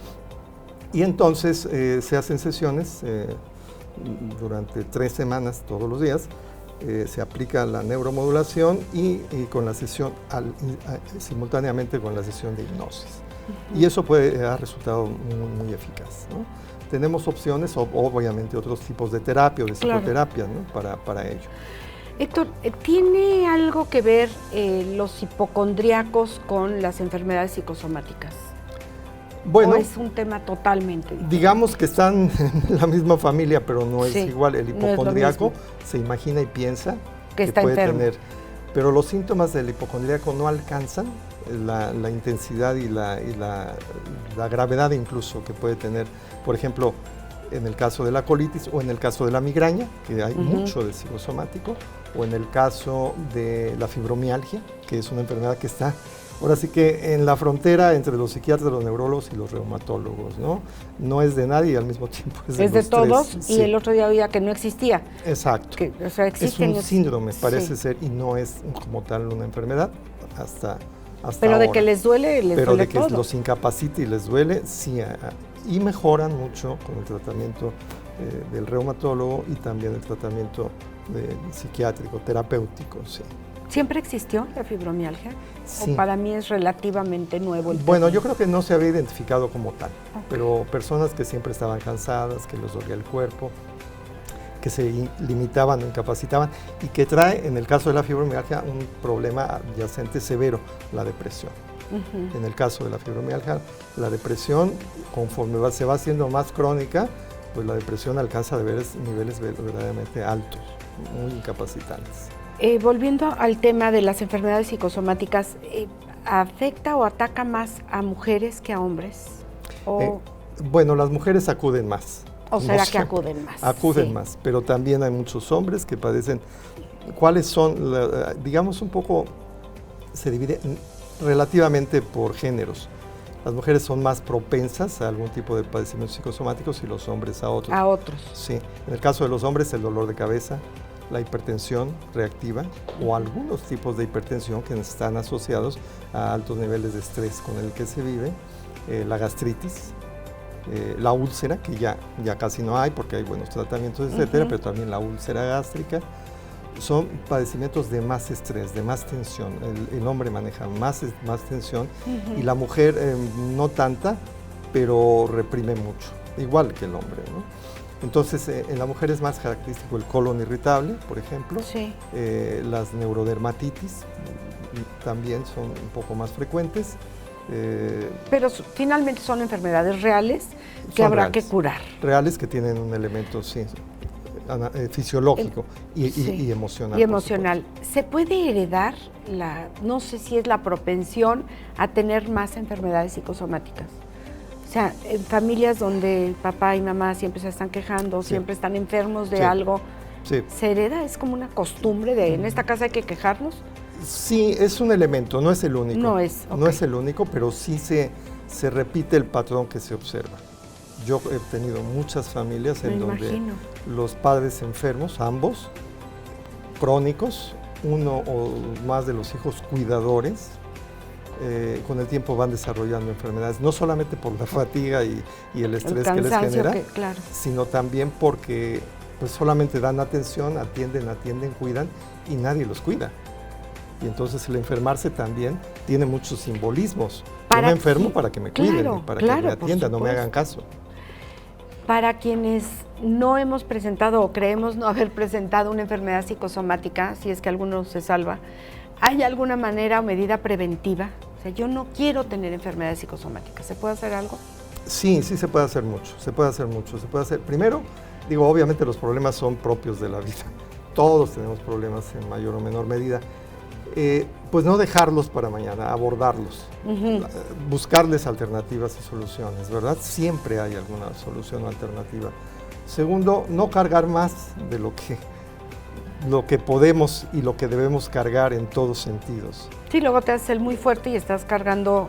Speaker 5: Y entonces se hacen sesiones durante 3 semanas, todos los días, se aplica la neuromodulación y con la sesión, simultáneamente con la sesión de hipnosis. Y eso ha resultado muy eficaz, ¿no? Tenemos opciones, obviamente otros tipos de terapia o de psicoterapia, ¿no? para ello.
Speaker 2: Héctor, ¿tiene algo que ver los hipocondríacos con las enfermedades psicosomáticas?
Speaker 5: Bueno,
Speaker 2: ¿o es un tema totalmente diferente?
Speaker 5: Digamos que están en la misma familia, pero no es igual. El hipocondríaco se imagina y piensa que
Speaker 2: está
Speaker 5: puede
Speaker 2: enfermo.
Speaker 5: tener, pero los síntomas del hipocondríaco no alcanzan la intensidad y la gravedad incluso que puede tener, por ejemplo, en el caso de la colitis o en el caso de la migraña, que hay mucho de psicosomático, o en el caso de la fibromialgia, que es una enfermedad que está ahora sí que en la frontera entre los psiquiatras, los neurólogos y los reumatólogos, ¿no? No es de nadie y al mismo tiempo es de los
Speaker 2: todos,
Speaker 5: tres.
Speaker 2: y el otro día oía que no existía.
Speaker 5: Exacto.
Speaker 2: O sea,
Speaker 5: es un síndrome, parece ser, y no es como tal una enfermedad hasta
Speaker 2: pero
Speaker 5: ahora.
Speaker 2: De que les duele,
Speaker 5: pero
Speaker 2: duele
Speaker 5: de que
Speaker 2: todo.
Speaker 5: los incapacita y les duele, sí. Y mejoran mucho con el tratamiento del reumatólogo y también el tratamiento psiquiátrico, terapéutico, sí.
Speaker 2: ¿Siempre existió la fibromialgia?
Speaker 5: Sí.
Speaker 2: ¿O para mí es relativamente nuevo el
Speaker 5: Bueno,
Speaker 2: término?
Speaker 5: yo creo que no se había identificado como tal, pero personas que siempre estaban cansadas, que les dolía el cuerpo, que se limitaban o incapacitaban y que trae, en el caso de la fibromialgia, un problema adyacente severo, la depresión. En el caso de la fibromialgia, la depresión, conforme se va haciendo más crónica, pues la depresión alcanza niveles verdaderamente altos, muy incapacitantes.
Speaker 2: Volviendo al tema de las enfermedades psicosomáticas, ¿afecta o ataca más a mujeres que a hombres?
Speaker 5: Bueno, las mujeres acuden más.
Speaker 2: ¿O será que acuden más?
Speaker 5: Acuden más, pero también hay muchos hombres que padecen. ¿Cuáles son? Digamos un poco, se divide relativamente por géneros. Las mujeres son más propensas a algún tipo de padecimientos psicosomáticos y los hombres a otros.
Speaker 2: A otros.
Speaker 5: Sí. En el caso de los hombres, el dolor de cabeza, la hipertensión reactiva o algunos tipos de hipertensión que están asociados a altos niveles de estrés con el que se vive, la gastritis, la úlcera, que ya casi no hay porque hay buenos tratamientos, etcétera, pero también la úlcera gástrica, son padecimientos de más estrés, de más tensión. El hombre maneja más tensión y la mujer no tanta, pero reprime mucho, igual que el hombre, ¿no? Entonces, en la mujer es más característico el colon irritable, por ejemplo, las neurodermatitis también son un poco más frecuentes.
Speaker 2: Pero finalmente son enfermedades reales que habrá que curar.
Speaker 5: Reales que tienen un elemento, fisiológico y emocional.
Speaker 2: Y emocional. ¿Se puede heredar, no sé si es la propensión a tener más enfermedades psicosomáticas? O sea, en familias donde papá y mamá siempre se están quejando, siempre están enfermos de algo, ¿se hereda? ¿Es como una costumbre de en esta casa hay que quejarnos?
Speaker 5: Sí, es un elemento, no es el único.
Speaker 2: No es
Speaker 5: el único, pero sí se repite el patrón que se observa. Yo he tenido muchas familias en donde los padres enfermos, ambos, crónicos, uno o más de los hijos cuidadores, con el tiempo van desarrollando enfermedades, no solamente por la fatiga y el estrés que les genera, sino también porque pues, solamente dan atención, atienden, cuidan y nadie los cuida. Y entonces el enfermarse también tiene muchos simbolismos. Yo me enfermo para que me cuiden, para que me atiendan, no me hagan caso.
Speaker 2: Para quienes no hemos presentado o creemos no haber presentado una enfermedad psicosomática, si es que alguno se salva, ¿hay alguna manera o medida preventiva? O sea, yo no quiero tener enfermedades psicosomáticas. ¿Se puede hacer algo?
Speaker 5: Sí, se puede hacer mucho. Primero, obviamente los problemas son propios de la vida. Todos tenemos problemas en mayor o menor medida. Pues no dejarlos para mañana, abordarlos, buscarles alternativas y soluciones, ¿verdad? Siempre hay alguna solución o alternativa. Segundo, no cargar más de lo que podemos y lo que debemos cargar en todos sentidos.
Speaker 2: Sí, luego te haces el muy fuerte y estás cargando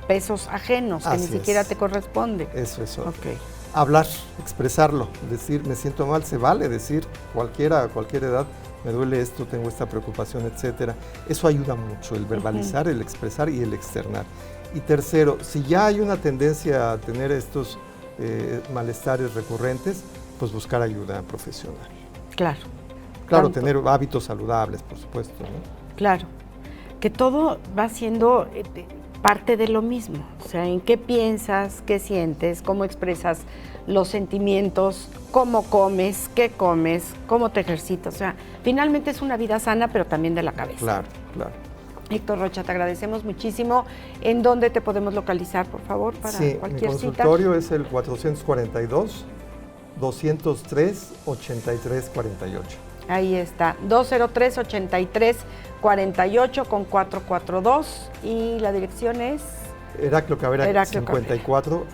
Speaker 2: pesos ajenos que ni siquiera te corresponde.
Speaker 5: Eso.
Speaker 2: Okay.
Speaker 5: Hablar, expresarlo, decir, me siento mal, se vale decir, a cualquier edad, me duele esto, tengo esta preocupación, etcétera. Eso ayuda mucho, el verbalizar, el expresar y el externar. Y tercero, si ya hay una tendencia a tener estos malestares recurrentes, pues buscar ayuda profesional. Claro, tener hábitos saludables, por supuesto, ¿no?
Speaker 2: Claro, que todo va siendo parte de lo mismo. O sea, en qué piensas, qué sientes, cómo expresas los sentimientos, cómo comes, qué comes, cómo te ejercitas. O sea, finalmente es una vida sana, pero también de la cabeza.
Speaker 5: Claro.
Speaker 2: Héctor Rocha, te agradecemos muchísimo. ¿En dónde te podemos localizar, por favor, para cualquier cita?
Speaker 5: Mi consultorio es el 442-203-8348.
Speaker 2: Ahí está, 203-8348 con 442 y la dirección es...
Speaker 5: Heraclio Cabrera 54,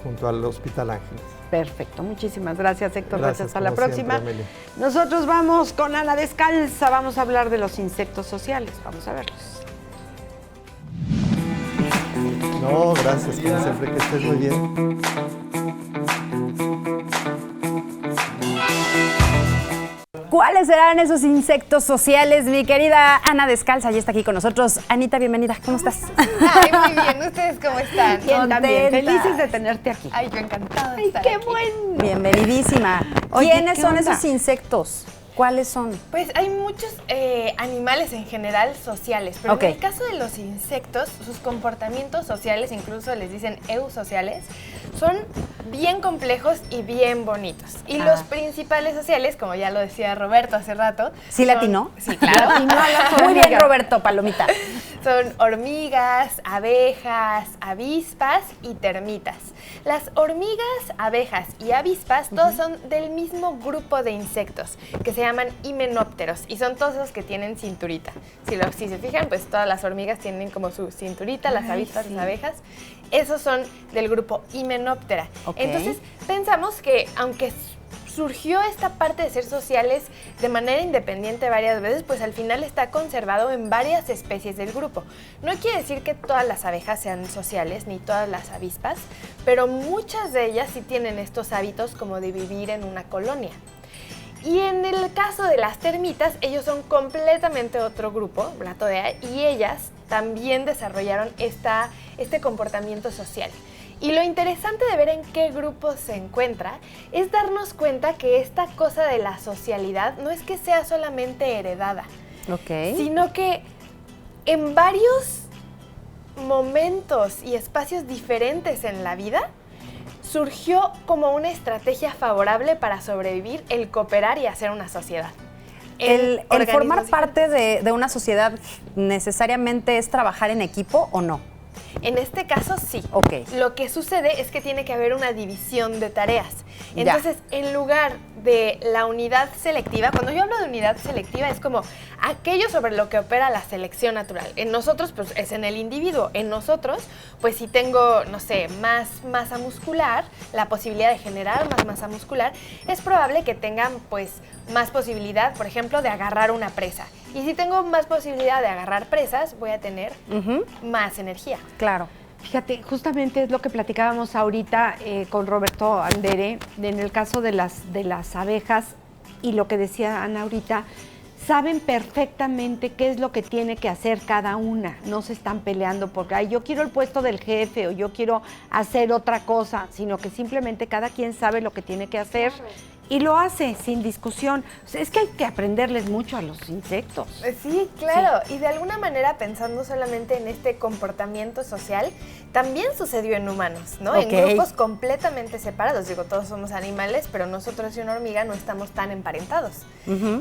Speaker 5: junto al Hospital Ángeles.
Speaker 2: Perfecto, muchísimas gracias, Héctor.
Speaker 5: Gracias,
Speaker 2: hasta la próxima.
Speaker 5: Siempre,
Speaker 2: nosotros vamos con Ana Descalza, vamos a hablar de los insectos sociales, vamos a verlos.
Speaker 5: No, gracias, como siempre, que estés muy bien.
Speaker 3: ¿Cuáles serán esos insectos sociales? Mi querida Ana Descalza ya está aquí con nosotros. Anita, bienvenida. ¿Cómo estás?
Speaker 6: Ay, muy bien. ¿Ustedes cómo están?
Speaker 2: Bien, también. Felices de tenerte aquí.
Speaker 6: Ay, yo encantada de estar
Speaker 2: qué
Speaker 6: aquí.
Speaker 2: bueno.
Speaker 3: Bienvenidísima.
Speaker 2: Oye,
Speaker 3: ¿quiénes son esos insectos? ¿Cuáles son?
Speaker 6: Pues hay muchos animales en general sociales, pero en el caso de los insectos, sus comportamientos sociales, incluso les dicen eusociales, son bien complejos y bien bonitos. Y los principales sociales, como ya lo decía Roberto hace rato.
Speaker 3: ¿Sí latinó?
Speaker 6: Sí, claro.
Speaker 3: Muy bien, Roberto, palomita.
Speaker 6: Son hormigas, abejas, avispas y termitas. Las hormigas, abejas y avispas, todos son del mismo grupo de insectos, que se llaman himenópteros, y son todos esos que tienen cinturita. Si se fijan, pues todas las hormigas tienen como su cinturita, las avispas, las abejas. Esos son del grupo Hymenoptera.
Speaker 3: Okay.
Speaker 6: Entonces, pensamos que aunque surgió esta parte de ser sociales de manera independiente varias veces, pues al final está conservado en varias especies del grupo. No quiere decir que todas las abejas sean sociales, ni todas las avispas, pero muchas de ellas sí tienen estos hábitos como de vivir en una colonia. Y en el caso de las termitas, ellos son completamente otro grupo, Blatodea, y ellas también desarrollaron este comportamiento social. Y lo interesante de ver en qué grupo se encuentra es darnos cuenta que esta cosa de la socialidad no es que sea solamente heredada, sino que en varios momentos y espacios diferentes en la vida surgió como una estrategia favorable para sobrevivir el cooperar y hacer una sociedad.
Speaker 3: ¿El formar parte de una sociedad necesariamente es trabajar en equipo o no?
Speaker 6: En este caso, sí.
Speaker 3: Okay.
Speaker 6: Lo que sucede es que tiene que haber una división de tareas. Entonces, en lugar de la unidad selectiva, cuando yo hablo de unidad selectiva, es como aquello sobre lo que opera la selección natural. En nosotros, pues, es en el individuo. En nosotros, pues, si tengo, no sé, más masa muscular, la posibilidad de generar más masa muscular, es probable que tengan, pues, más posibilidad, por ejemplo, de agarrar una presa. Y si tengo más posibilidad de agarrar presas, voy a tener más energía.
Speaker 3: Claro.
Speaker 2: Fíjate, justamente es lo que platicábamos ahorita con Roberto Andere, en el caso de las abejas, y lo que decía Ana ahorita, saben perfectamente qué es lo que tiene que hacer cada una. No se están peleando porque ay, yo quiero el puesto del jefe o yo quiero hacer otra cosa, sino que simplemente cada quien sabe lo que tiene que hacer. Y lo hace sin discusión. O sea, es que hay que aprenderles mucho a los insectos.
Speaker 6: Sí, claro. Sí. Y de alguna manera, pensando solamente en este comportamiento social, también sucedió en humanos, ¿no? En grupos completamente separados. Digo, todos somos animales, pero nosotros y una hormiga no estamos tan emparentados.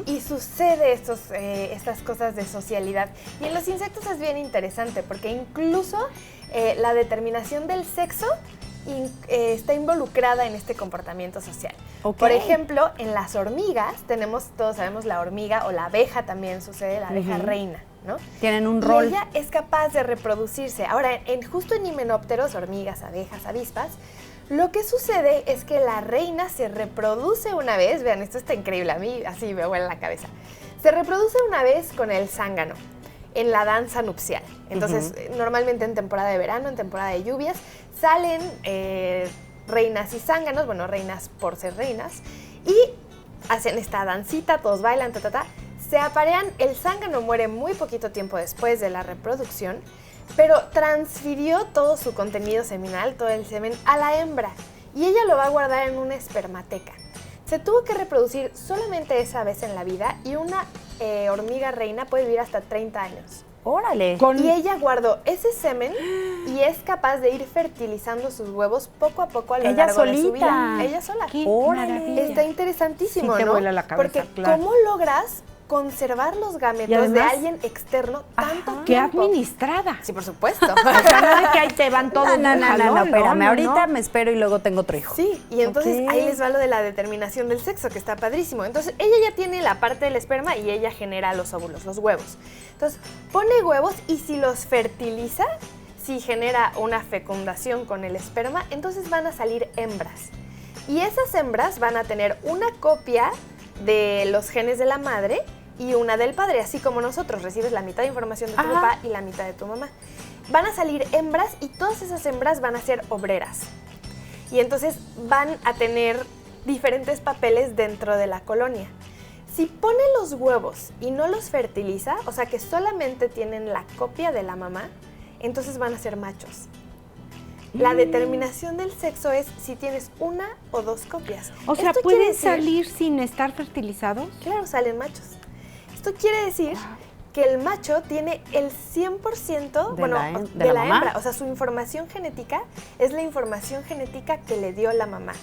Speaker 6: Y sucede estas cosas de socialidad. Y en los insectos es bien interesante, porque incluso la determinación del sexo está involucrada en este comportamiento social. Por ejemplo, en las hormigas todos sabemos la hormiga o la abeja también sucede, la abeja reina, ¿no?
Speaker 3: Tienen un rol.
Speaker 6: Y ella es capaz de reproducirse. Ahora, justo en himenópteros, hormigas, abejas, avispas, lo que sucede es que la reina se reproduce una vez, vean, esto está increíble, a mí así me vuela la cabeza, se reproduce una vez con el zángano, en la danza nupcial. Entonces, normalmente en temporada de verano, en temporada de lluvias, salen reinas y zánganos, bueno, reinas por ser reinas, y hacen esta dancita, todos bailan, se aparean, el zángano muere muy poquito tiempo después de la reproducción, pero transfirió todo su contenido seminal, todo el semen, a la hembra, y ella lo va a guardar en una espermateca. Se tuvo que reproducir solamente esa vez en la vida, y una hormiga reina puede vivir hasta 30 años.
Speaker 3: ¡Órale!
Speaker 6: Y ella guardó ese semen y es capaz de ir fertilizando sus huevos poco a poco a lo largo de su vida. Ella sola.
Speaker 2: ¡Qué maravilla!
Speaker 6: Está interesantísimo,
Speaker 2: sí, te
Speaker 6: ¿no?
Speaker 2: vuela la cabeza,
Speaker 6: porque
Speaker 2: claro.
Speaker 6: ¿cómo logras conservar los gametos
Speaker 2: además,
Speaker 6: de alguien externo tanto tiempo?
Speaker 2: ¡Qué administrada!
Speaker 6: Sí, por supuesto.
Speaker 2: O sea, no es que ahí te van todos
Speaker 3: No, espérame, ahorita me espero y luego tengo otro hijo.
Speaker 6: Sí, y entonces ahí les va lo de la determinación del sexo, que está padrísimo. Entonces, ella ya tiene la parte del esperma y ella genera los óvulos, los huevos. Entonces, pone huevos y si los fertiliza, si genera una fecundación con el esperma, entonces van a salir hembras. Y esas hembras van a tener una copia de los genes de la madre y una del padre, así como nosotros recibes la mitad de información de tu papá y la mitad de tu mamá. Van a salir hembras y todas esas hembras van a ser obreras. Y entonces van a tener diferentes papeles dentro de la colonia. Si pone los huevos y no los fertiliza, o sea que solamente tienen la copia de la mamá, entonces van a ser machos. La determinación del sexo es si tienes una o dos copias.
Speaker 2: O sea, ¿pueden salir sin estar fertilizados?
Speaker 6: Claro, salen machos. Esto quiere decir que el macho tiene el 100% de la hembra. O sea, su información genética es la información genética que le dio la mamá.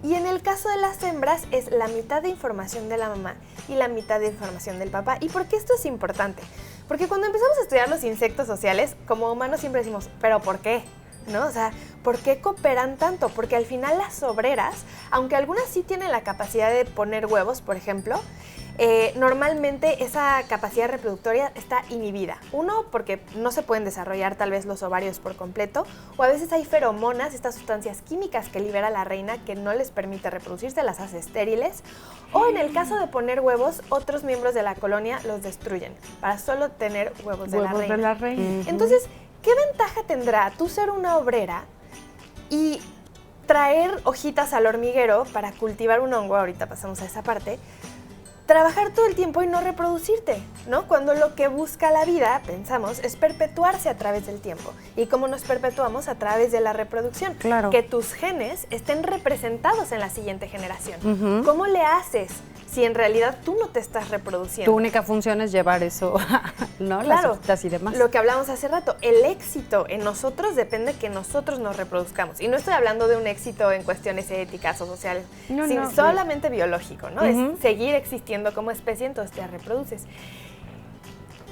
Speaker 6: Y en el caso de las hembras es la mitad de información de la mamá y la mitad de información del papá. ¿Y por qué esto es importante? Porque cuando empezamos a estudiar los insectos sociales, como humanos siempre decimos, ¿pero por qué? ¿No? O sea, ¿por qué cooperan tanto? Porque al final las obreras, aunque algunas sí tienen la capacidad de poner huevos, por ejemplo, normalmente esa capacidad reproductoria está inhibida. Uno, porque no se pueden desarrollar tal vez los ovarios por completo, o a veces hay feromonas, estas sustancias químicas que libera la reina que no les permite reproducirse, las hace estériles, o en el caso de poner huevos, otros miembros de la colonia los destruyen para solo tener huevos de la reina. Entonces, ¿qué ventaja tendrá tú ser una obrera y traer hojitas al hormiguero para cultivar un hongo? Ahorita pasamos a esa parte. Trabajar todo el tiempo y no reproducirte, ¿no? Cuando lo que busca la vida, pensamos, es perpetuarse a través del tiempo. ¿Y cómo nos perpetuamos? A través de la reproducción.
Speaker 3: Claro.
Speaker 6: Que tus genes estén representados en la siguiente generación. ¿Cómo le haces si en realidad tú no te estás reproduciendo?
Speaker 3: Tu única función es llevar eso, ¿no?
Speaker 6: Claro,
Speaker 3: las hojitas y demás.
Speaker 6: Lo que hablamos hace rato, el éxito en nosotros depende que nosotros nos reproduzcamos. Y no estoy hablando de un éxito en cuestiones éticas o sociales, sino solamente biológico, ¿no? Es seguir existiendo como especie, entonces te reproduces.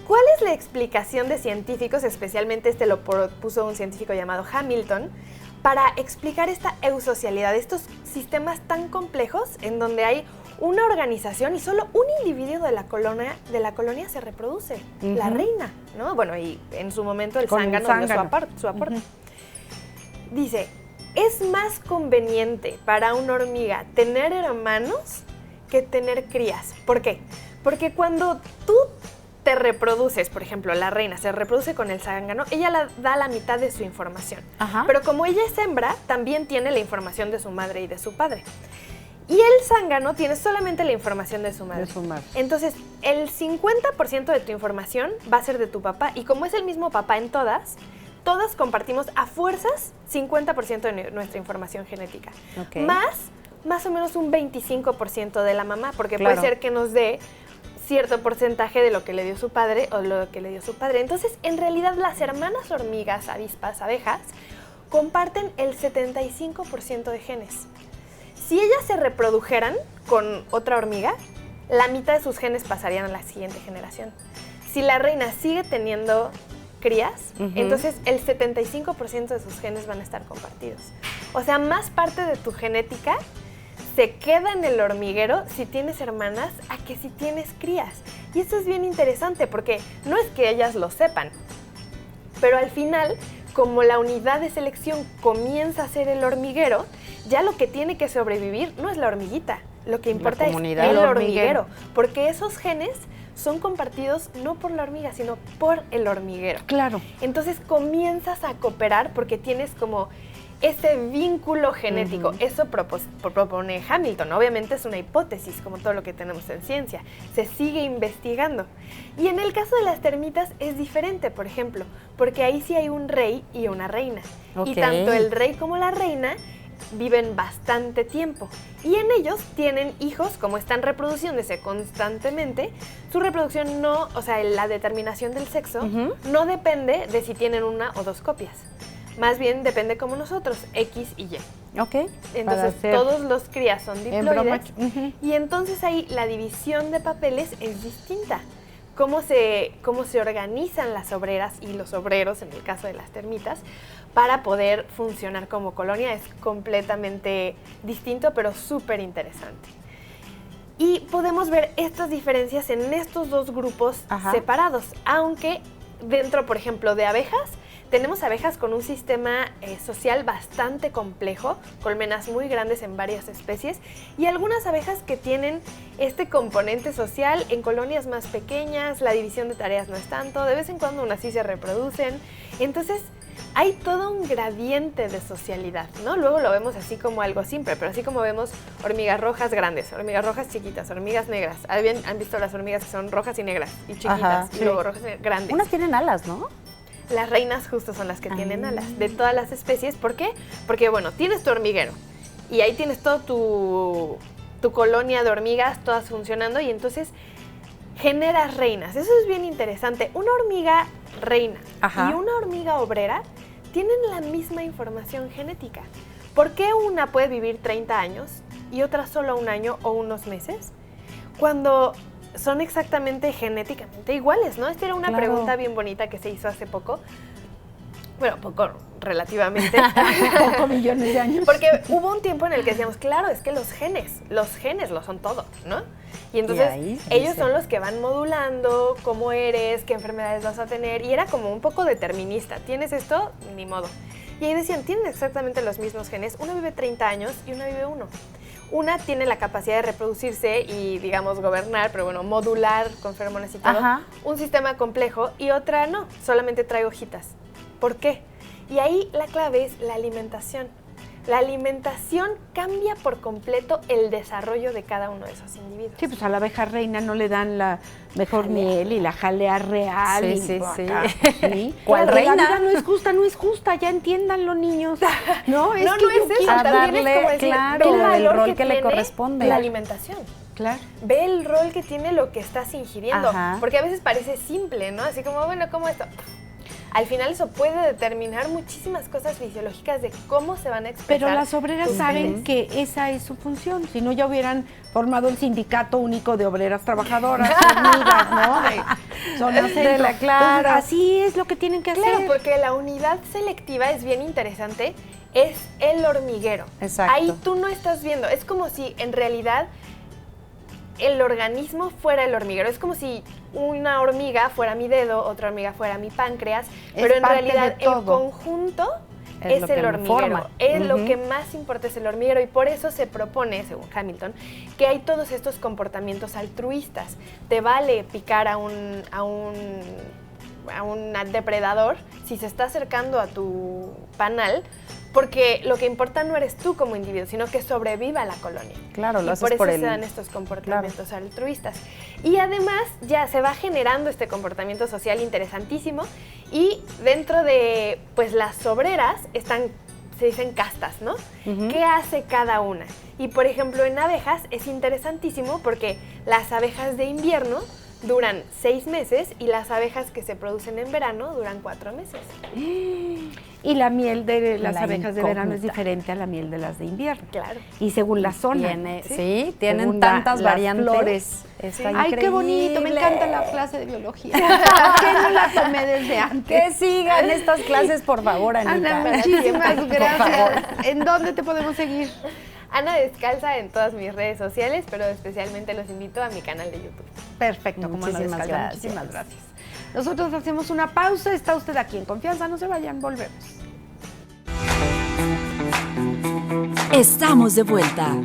Speaker 6: ¿Cuál es la explicación de científicos, especialmente este lo propuso un científico llamado Hamilton, para explicar esta eusocialidad, estos sistemas tan complejos en donde hay una organización y solo un individuo de la colonia se reproduce, la reina, ¿no? Bueno, y en su momento el zángano dio su aporte. Dice, es más conveniente para una hormiga tener hermanos que tener crías. ¿Por qué? Porque cuando tú te reproduces, por ejemplo, la reina se reproduce con el zángano, ella da la mitad de su información. Pero como ella es hembra, también tiene la información de su madre y de su padre. Y el zángano tiene solamente la información de su madre. Entonces, el 50% de tu información va a ser de tu papá. Y como es el mismo papá en todas compartimos a fuerzas 50% de nuestra información genética. Más o menos un 25% de la mamá, porque puede ser que nos dé cierto porcentaje de lo que le dio su padre o lo que le dio su padre. Entonces, en realidad, las hermanas hormigas, avispas, abejas, comparten el 75% de genes. Si ellas se reprodujeran con otra hormiga, la mitad de sus genes pasarían a la siguiente generación. Si la reina sigue teniendo crías, entonces el 75% de sus genes van a estar compartidos. O sea, más parte de tu genética se queda en el hormiguero si tienes hermanas a que si tienes crías. Y esto es bien interesante porque no es que ellas lo sepan, pero al final, como la unidad de selección comienza a ser el hormiguero, ya lo que tiene que sobrevivir no es la hormiguita, lo que importa es el hormiguero, porque esos genes son compartidos no por la hormiga, sino por el hormiguero.
Speaker 3: Claro.
Speaker 6: Entonces comienzas a cooperar porque tienes como ese vínculo genético. Eso propone Hamilton. Obviamente es una hipótesis, como todo lo que tenemos en ciencia. Se sigue investigando. Y en el caso de las termitas es diferente, por ejemplo, porque ahí sí hay un rey y una reina. Y tanto el rey como la reina viven bastante tiempo. Y en ellos tienen hijos, como están reproduciéndose constantemente, su reproducción no, o sea, la determinación del sexo no depende de si tienen una o dos copias. Más bien depende como nosotros, X y Y. Entonces todos los crías son diploides y entonces ahí la división de papeles es distinta. Cómo se organizan las obreras y los obreros, en el caso de las termitas, para poder funcionar como colonia es completamente distinto, pero súper interesante. Y podemos ver estas diferencias en estos dos grupos separados, aunque dentro, por ejemplo, de abejas, tenemos abejas con un sistema social bastante complejo, colmenas muy grandes en varias especies, y algunas abejas que tienen este componente social en colonias más pequeñas, la división de tareas no es tanto, de vez en cuando aún así se reproducen. Entonces, hay todo un gradiente de socialidad, ¿no? Luego lo vemos así como algo simple, pero así como vemos hormigas rojas grandes, hormigas rojas chiquitas, hormigas negras. ¿Han visto las hormigas que son rojas y negras y chiquitas y luego rojas y grandes?
Speaker 3: Unas tienen alas, ¿no?
Speaker 6: Las reinas justo son las que tienen alas de todas las especies. ¿Por qué? Porque, bueno, tienes tu hormiguero y ahí tienes toda tu colonia de hormigas, todas funcionando, y entonces generas reinas. Eso es bien interesante. Una hormiga reina y una hormiga obrera tienen la misma información genética. ¿Por qué una puede vivir 30 años y otra solo 1 año o unos meses? Cuando son exactamente genéticamente iguales, ¿no? Esta era una pregunta bien bonita que se hizo hace poco. Bueno, poco relativamente.
Speaker 2: Pocos millones de años.
Speaker 6: Porque hubo un tiempo en el que decíamos, claro, es que los genes lo son todo, ¿no? Y entonces ellos son los que van modulando cómo eres, qué enfermedades vas a tener, y era como un poco determinista. ¿Tienes esto? Ni modo. Y ahí decían, tienen exactamente los mismos genes. Una vive 30 años y una vive 1. Una tiene la capacidad de reproducirse y, digamos, gobernar, pero bueno, modular con feromonas y todo. Un sistema complejo, y otra no, solamente trae hojitas. ¿Por qué? Y ahí la clave es la alimentación. La alimentación cambia por completo el desarrollo de cada uno de esos individuos.
Speaker 2: Sí, pues a la abeja reina no le dan la mejor miel y la jalea real.
Speaker 3: Sí.
Speaker 2: ¿Cuál reina? La vida no es justa, ya entiéndanlo, niños. No, es
Speaker 6: eso, también es como decir, ve el
Speaker 3: rol que le corresponde.
Speaker 6: La alimentación.
Speaker 2: Claro.
Speaker 6: Ve el rol que tiene lo que estás ingiriendo. Porque a veces parece simple, ¿no? Así como, bueno, ¿cómo esto? Al final eso puede determinar muchísimas cosas fisiológicas de cómo se van a expresar.
Speaker 2: Pero las obreras saben que esa es su función, si no ya hubieran formado el sindicato único de obreras trabajadoras, hormigas, ¿no? Zona centro. Claro. Entonces, así es lo que tienen que hacer.
Speaker 6: Claro, porque la unidad selectiva es bien interesante, es el hormiguero.
Speaker 3: Exacto.
Speaker 6: Ahí tú no estás viendo, es como si en realidad el organismo fuera el hormiguero. Es como si una hormiga fuera mi dedo, otra hormiga fuera mi páncreas, pero en realidad el conjunto es el hormiguero. Es lo que más importa, es el hormiguero, y por eso se propone, según Hamilton, que hay todos estos comportamientos altruistas. Te vale picar a un depredador si se está acercando a tu panal, porque lo que importa no eres tú como individuo, sino que sobreviva la colonia.
Speaker 3: Claro, lo haces
Speaker 6: por eso se dan estos comportamientos altruistas. Y además ya se va generando este comportamiento social interesantísimo, y dentro de pues las obreras se dicen castas, ¿no? ¿Qué hace cada una? Y por ejemplo en abejas es interesantísimo porque las abejas de invierno duran 6 meses y las abejas que se producen en verano duran 4 meses.
Speaker 2: Y la miel de las abejas de verano es diferente a la miel de las de invierno.
Speaker 6: Claro.
Speaker 2: Y según la zona.
Speaker 3: Tienen tantas variantes.
Speaker 2: Flores.
Speaker 3: Está
Speaker 2: Ay, qué bonito, me encanta la clase de biología. ¿Por qué no la tomé desde antes?
Speaker 3: Que sigan estas clases, por favor, Anita.
Speaker 2: Ana, muchísimas gracias. ¿En dónde te podemos seguir?
Speaker 6: Ana Descalza en todas mis redes sociales, pero especialmente los invito a mi canal de YouTube.
Speaker 2: Perfecto, como Ana Descalza.
Speaker 3: Gracias.
Speaker 2: Muchísimas gracias. Nosotros hacemos una pausa. Está usted aquí en Confianza. No se vayan, volvemos.
Speaker 1: Estamos de vuelta.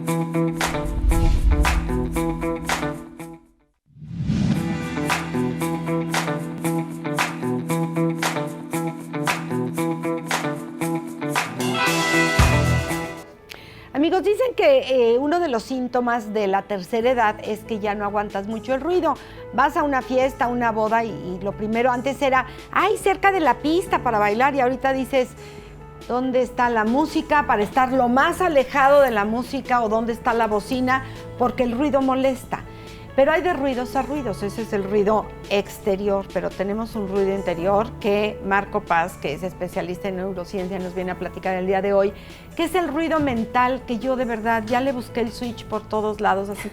Speaker 2: Amigos, dicen que uno de los síntomas de la tercera edad es que ya no aguantas mucho el ruido. Vas a una fiesta, a una boda y lo primero antes era, ay, cerca de la pista para bailar, y ahorita dices, ¿dónde está la música para estar lo más alejado de la música, o dónde está la bocina? Porque el ruido molesta. Pero hay de ruidos a ruidos, ese es el ruido exterior, pero tenemos un ruido interior que Marco Paz, que es especialista en neurociencia, nos viene a platicar el día de hoy, que es el ruido mental, que yo de verdad ya le busqué el switch por todos lados, así,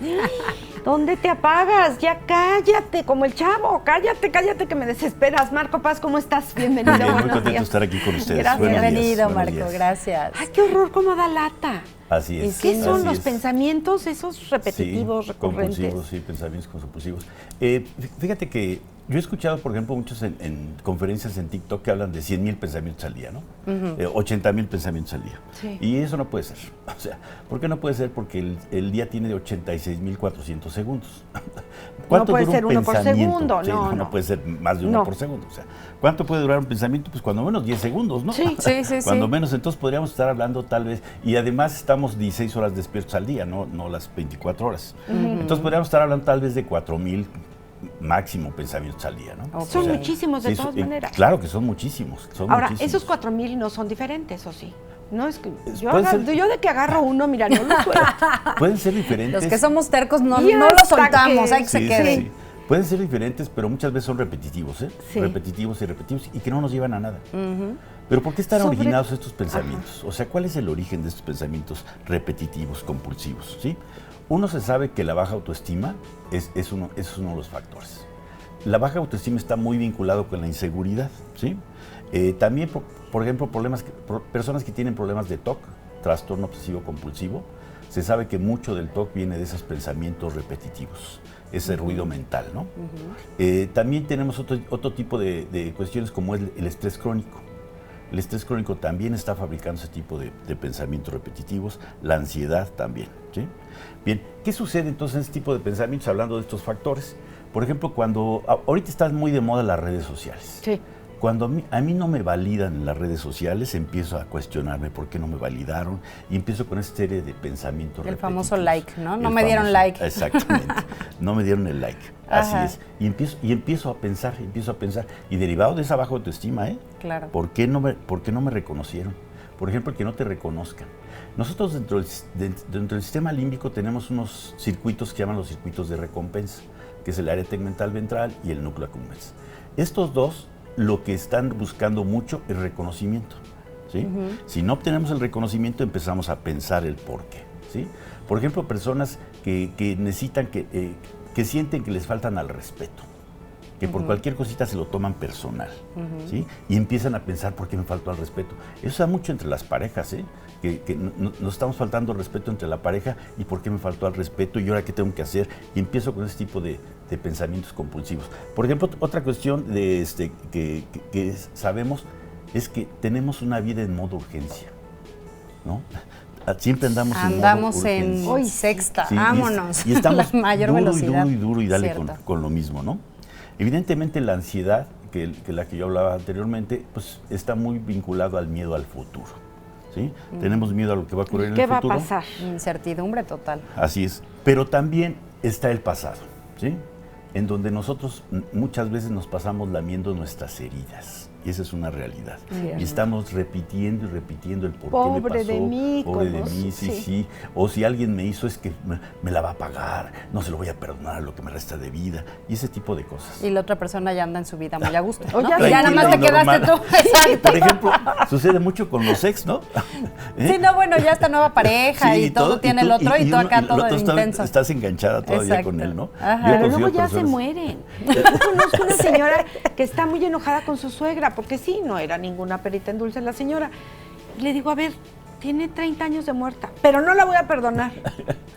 Speaker 2: ¿dónde te apagas? Ya cállate, como el chavo, cállate que me desesperas. Marco Paz, ¿cómo estás? Bienvenido.
Speaker 4: Bien, muy contento de estar aquí con ustedes.
Speaker 2: Gracias.
Speaker 3: Bienvenido, Marco, gracias.
Speaker 2: Ay, qué horror, cómo da lata.
Speaker 4: Así es.
Speaker 2: ¿Qué son los pensamientos esos repetitivos, recurrentes?
Speaker 4: Compulsivos, sí, pensamientos compulsivos. Fíjate que yo he escuchado, por ejemplo, muchos en conferencias en TikTok que hablan de 100,000 pensamientos al día, ¿no? 80,000 pensamientos al día. Sí. Y eso no puede ser. O sea, ¿por qué no puede ser? Porque el día tiene 86,400 segundos.
Speaker 2: ¿Cuánto no puede ser uno por segundo,
Speaker 4: sí, no puede ser más de uno por segundo. O sea, ¿cuánto puede durar un pensamiento? Pues cuando menos 10 segundos, ¿no?
Speaker 3: Sí.
Speaker 4: Cuando menos, entonces podríamos estar hablando tal vez, y además estamos 16 horas despiertos al día, no las 24 horas. Entonces podríamos estar hablando tal vez de 4,000 máximo pensamientos al día, ¿no?
Speaker 2: Son muchísimos de todas maneras.
Speaker 4: Claro que son muchísimos.
Speaker 2: Ahora, esos 4,000 no son diferentes, ¿o sí? No, es que yo de que agarro uno, mira, no lo suelto.
Speaker 4: Pueden ser diferentes.
Speaker 3: Los que somos tercos no lo soltamos, hay que se quede.
Speaker 4: Sí.
Speaker 7: Pueden ser diferentes, pero muchas veces son repetitivos, ¿eh?
Speaker 2: Sí.
Speaker 7: Repetitivos y que no nos llevan a nada. Pero ¿por qué están originados estos pensamientos? O sea, ¿cuál es el origen de estos pensamientos repetitivos, compulsivos? ¿Sí? Uno se sabe que la baja autoestima es uno de los factores. La baja autoestima está muy vinculado con la inseguridad, ¿sí? También, por ejemplo, personas que tienen problemas de TOC, trastorno obsesivo compulsivo, se sabe que mucho del TOC viene de esos pensamientos repetitivos, ese ruido mental, ¿no? También tenemos otro tipo de cuestiones como es el estrés crónico. El estrés crónico también está fabricando ese tipo de pensamientos repetitivos, la ansiedad también, ¿sí? Bien, ¿qué sucede entonces en este tipo de pensamientos hablando de estos factores? Por ejemplo, ahorita están muy de moda las redes sociales.
Speaker 2: Sí.
Speaker 7: Cuando a mí no me validan en las redes sociales, empiezo a cuestionarme por qué no me validaron y empiezo con esta serie de pensamientos
Speaker 3: El
Speaker 7: repetitivos.
Speaker 3: famoso like, ¿no? No me dieron like.
Speaker 7: Exactamente, no me dieron el like, así es. Y empiezo a pensar, y derivado de esa baja autoestima,
Speaker 3: Claro.
Speaker 7: ¿Por qué no me reconocieron? Por ejemplo, que no te reconozcan. Nosotros dentro del sistema límbico tenemos unos circuitos que llaman los circuitos de recompensa, que es el área tegmental ventral y el núcleo accumbens. Estos dos lo que están buscando mucho es reconocimiento, ¿sí? Si no obtenemos el reconocimiento, empezamos a pensar el por qué, ¿sí? Por ejemplo, personas que necesitan, que sienten que les faltan al respeto, que por cualquier cosita se lo toman personal, ¿sí? Y empiezan a pensar por qué me faltó al respeto. Eso se da mucho entre las parejas, que nos estamos faltando al respeto entre la pareja y por qué me faltó al respeto y ahora qué tengo que hacer. Y empiezo con ese tipo de pensamientos compulsivos. Por ejemplo, otra cuestión que sabemos es que tenemos una vida en modo urgencia, ¿no? Siempre andamos en modo urgencia.
Speaker 3: Hoy sexta,
Speaker 7: Sí,
Speaker 3: vámonos.
Speaker 7: y estamos
Speaker 3: la mayor velocidad.
Speaker 7: duro y dale
Speaker 3: Cierto.
Speaker 7: con lo mismo, ¿no? Evidentemente la ansiedad, que la que yo hablaba anteriormente, pues está muy vinculado al miedo al futuro, ¿sí? Tenemos miedo a lo que va a ocurrir en el futuro.
Speaker 2: ¿Qué va a pasar?
Speaker 3: Incertidumbre total.
Speaker 7: Así es. Pero también está el pasado, ¿sí? En donde nosotros muchas veces nos pasamos lamiendo nuestras heridas. Y esa es una realidad. Y estamos repitiendo y repitiendo el por qué me pasó.
Speaker 2: Pobre de mí,
Speaker 7: pobre de
Speaker 2: como-
Speaker 7: mí, sí. O si alguien me hizo es que me la va a pagar, no se lo voy a perdonar lo que me resta de vida. Y ese tipo de cosas.
Speaker 3: Y la otra persona ya anda en su vida muy a gusto, ¿no?
Speaker 2: O ya
Speaker 3: Y ya nada más te
Speaker 7: Tranquilo,
Speaker 3: quedaste
Speaker 7: normal.
Speaker 3: tú. Exacto.
Speaker 7: Por ejemplo, sucede mucho con los ex, ¿no?
Speaker 3: Sí, no, bueno, ya esta nueva pareja
Speaker 7: Sí,
Speaker 3: y todo tiene el otro y tú acá todo intenso.
Speaker 7: Estás enganchada todavía
Speaker 3: Exacto.
Speaker 7: con él, ¿no?
Speaker 3: Ajá.
Speaker 7: Yo
Speaker 2: Pero
Speaker 7: conocido
Speaker 2: luego ya se
Speaker 7: personas-
Speaker 2: mueren. Yo conozco una señora que está muy enojada con su suegra, porque sí, no era ninguna perita en dulce la señora. Le digo, a ver, tiene 30 años de muerta, pero no la voy a perdonar.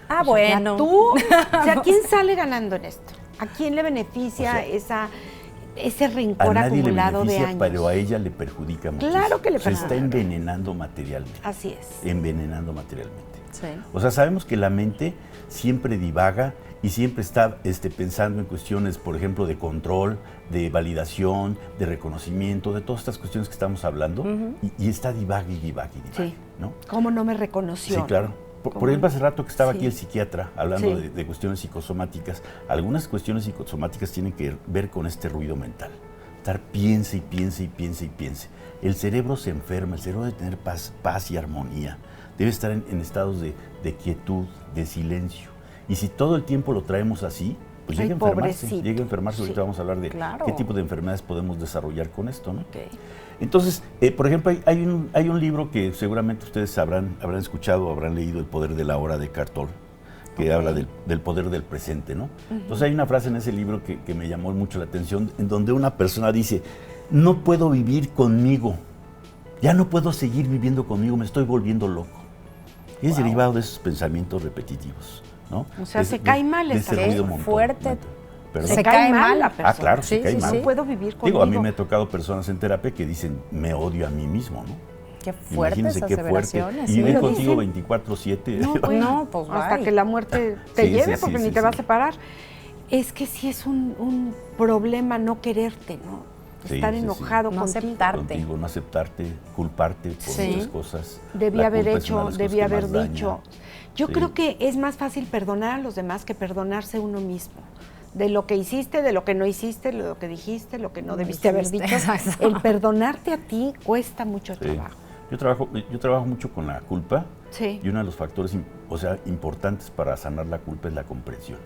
Speaker 3: Ah,
Speaker 2: O sea,
Speaker 3: bueno.
Speaker 2: tú, o sea, ¿quién sale ganando en esto? ¿A quién le beneficia
Speaker 7: O sea,
Speaker 2: ese
Speaker 7: A
Speaker 2: rencor
Speaker 7: nadie le
Speaker 2: acumulado de
Speaker 7: beneficia,
Speaker 2: años?
Speaker 7: pero a ella le perjudica mucho.
Speaker 2: Claro que le
Speaker 7: Se está
Speaker 2: perjudica.
Speaker 7: envenenando materialmente.
Speaker 2: Así es.
Speaker 7: Envenenando materialmente.
Speaker 3: Sí.
Speaker 7: O sea, sabemos que la mente siempre divaga y siempre está pensando en cuestiones, por ejemplo, de control, de validación, de reconocimiento, de todas estas cuestiones que estamos hablando, y está divague,
Speaker 2: Sí.
Speaker 7: ¿no?
Speaker 2: ¿Cómo no me reconoció?
Speaker 7: Sí, claro. Por
Speaker 2: ¿Cómo?
Speaker 7: ejemplo, hace rato que estaba
Speaker 2: Sí.
Speaker 7: aquí el psiquiatra hablando
Speaker 2: Sí.
Speaker 7: de cuestiones psicosomáticas. Algunas cuestiones psicosomáticas tienen que ver con este ruido mental. Estar piense. El cerebro se enferma, el cerebro debe tener paz y armonía. Debe estar en estados de quietud, de silencio. Y si todo el tiempo lo traemos así, pues
Speaker 2: Ay,
Speaker 7: llega a enfermarse.
Speaker 2: pobrecito.
Speaker 7: Llega a enfermarse. Ahorita
Speaker 2: Sí.
Speaker 7: vamos a hablar de
Speaker 3: Claro.
Speaker 7: qué tipo de enfermedades podemos desarrollar con esto, ¿no?
Speaker 3: Ok.
Speaker 7: Entonces, por ejemplo, hay un libro que seguramente ustedes habrán escuchado o habrán leído, El poder de la hora, de Eckhart Tolle, que habla del poder del presente, ¿no? Entonces hay una frase en ese libro que me llamó mucho la atención, en donde una persona dice, no puedo vivir conmigo, ya no puedo seguir viviendo conmigo, me estoy volviendo loco. Y es derivado de esos pensamientos repetitivos, ¿no?
Speaker 2: O sea,
Speaker 7: De-
Speaker 2: se
Speaker 7: de-
Speaker 2: cae mal
Speaker 7: de
Speaker 2: esa
Speaker 7: ese ruido
Speaker 3: Qué fuerte.
Speaker 7: Perdón.
Speaker 2: Se
Speaker 3: Se
Speaker 2: cae
Speaker 3: cae
Speaker 2: mal
Speaker 3: mal.
Speaker 2: la persona.
Speaker 7: Ah, claro, se
Speaker 3: Sí,
Speaker 7: cae
Speaker 3: sí,
Speaker 7: mal.
Speaker 3: sí.
Speaker 2: No puedo vivir conmigo.
Speaker 7: Digo, a mí me ha tocado personas en terapia que dicen, me odio a mí mismo, ¿no?
Speaker 3: Qué fuertes
Speaker 7: Imagínense qué fuerte.
Speaker 3: aseveraciones.
Speaker 7: Y
Speaker 3: sí.
Speaker 7: viven
Speaker 2: Lo
Speaker 7: contigo
Speaker 2: dicen.
Speaker 7: 24/7.
Speaker 2: No, pues,
Speaker 3: No, pues,
Speaker 2: hasta
Speaker 3: bye.
Speaker 2: que la muerte te
Speaker 7: Sí,
Speaker 2: lleve,
Speaker 7: sí,
Speaker 2: porque
Speaker 7: sí,
Speaker 2: ni
Speaker 7: sí,
Speaker 2: te va a
Speaker 7: sí.
Speaker 2: separar. Es que sí es un problema no quererte, ¿no?
Speaker 7: Sí,
Speaker 2: Estar
Speaker 7: sí, sí.
Speaker 2: enojado
Speaker 3: No
Speaker 2: contigo.
Speaker 3: aceptar.
Speaker 7: Contigo, no aceptarte, culparte por
Speaker 3: Sí.
Speaker 7: muchas cosas.
Speaker 2: Debí
Speaker 7: La
Speaker 2: haber
Speaker 7: culpa es una
Speaker 2: hecho,
Speaker 7: de las
Speaker 2: debí
Speaker 7: cosas que
Speaker 2: haber
Speaker 7: más daña.
Speaker 2: dicho. Yo
Speaker 7: Sí.
Speaker 2: creo que es más fácil perdonar a los demás que perdonarse uno mismo. De lo que hiciste, de lo que no hiciste, de lo que dijiste, lo que no debiste haber
Speaker 3: dijiste,
Speaker 2: dicho.
Speaker 3: exacto.
Speaker 2: El perdonarte a ti cuesta mucho
Speaker 7: Sí.
Speaker 2: trabajo.
Speaker 7: Yo trabajo mucho con la culpa
Speaker 2: Sí.
Speaker 7: y uno de los factores importantes para sanar la culpa es la comprensión.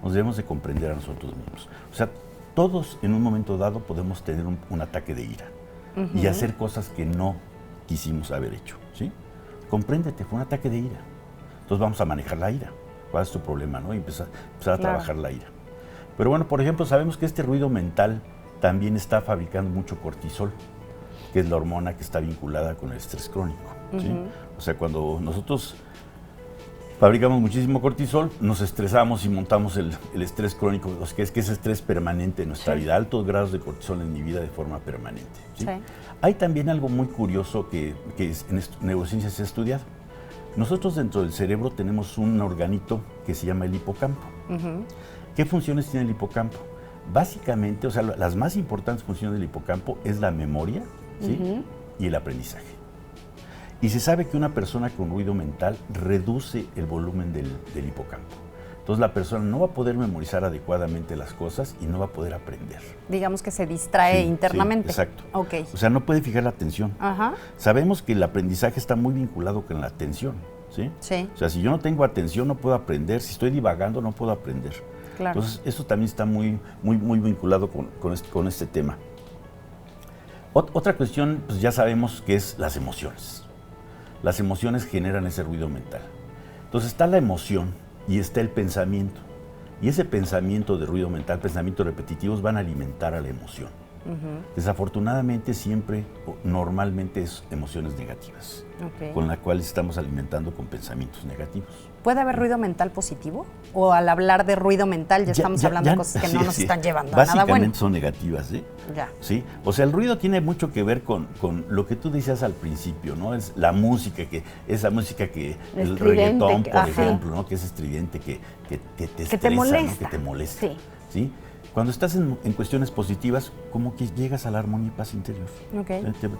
Speaker 7: nos debemos de comprender a nosotros mismos. O sea, todos en un momento dado podemos tener un ataque de ira y hacer cosas que no quisimos haber hecho, ¿sí? Compréndete, fue un ataque de ira. Entonces vamos a manejar la ira. ¿Cuál es tu problema, no? Y empezar a trabajar la ira. Pero bueno, por ejemplo, sabemos que este ruido mental también está fabricando mucho cortisol, que es la hormona que está vinculada con el estrés crónico, ¿sí? O sea, cuando nosotros fabricamos muchísimo cortisol, nos estresamos y montamos el estrés crónico, que es estrés permanente en nuestra vida, altos grados de cortisol en mi vida de forma permanente, ¿sí? Hay también algo muy curioso que en neurociencias se ha estudiado. Nosotros dentro del cerebro tenemos un organito que se llama el hipocampo. ¿Qué funciones tiene el hipocampo? Básicamente, o sea, las más importantes funciones del hipocampo es la memoria, ¿sí? Y el aprendizaje. Y se sabe que una persona con ruido mental reduce el volumen del hipocampo. Entonces la persona no va a poder memorizar adecuadamente las cosas y no va a poder aprender.
Speaker 3: Digamos que se distrae internamente.
Speaker 7: Sí, exacto.
Speaker 3: Okay.
Speaker 7: O sea, no puede fijar la atención. Sabemos que el aprendizaje está muy vinculado con la atención, ¿sí? Sí. O sea, si yo no tengo atención no puedo aprender, si estoy divagando no puedo aprender. Claro. Entonces eso también está muy vinculado con este tema. Otra cuestión, pues ya sabemos que es las emociones. Las emociones generan ese ruido mental. Entonces está la emoción y está el pensamiento. Y ese pensamiento de ruido mental, pensamientos repetitivos, van a alimentar a la emoción. Desafortunadamente siempre, normalmente es emociones negativas, con las cuales estamos alimentando con pensamientos negativos.
Speaker 3: ¿Puede haber ruido mental positivo? ¿O al hablar de ruido mental ya estamos hablando de cosas que no nos están llevando a nada bueno?
Speaker 7: Básicamente son negativas, ¿eh? ¿Sí? O sea, el ruido tiene mucho que ver con lo que tú decías al principio, ¿no? Es la música, el reggaetón, por ejemplo, ¿no? Que es estridente, que te estresa,
Speaker 2: te molesta.
Speaker 7: ¿no? Que te molesta. ¿Sí? Cuando estás en cuestiones positivas, como que llegas a la armonía y paz interior.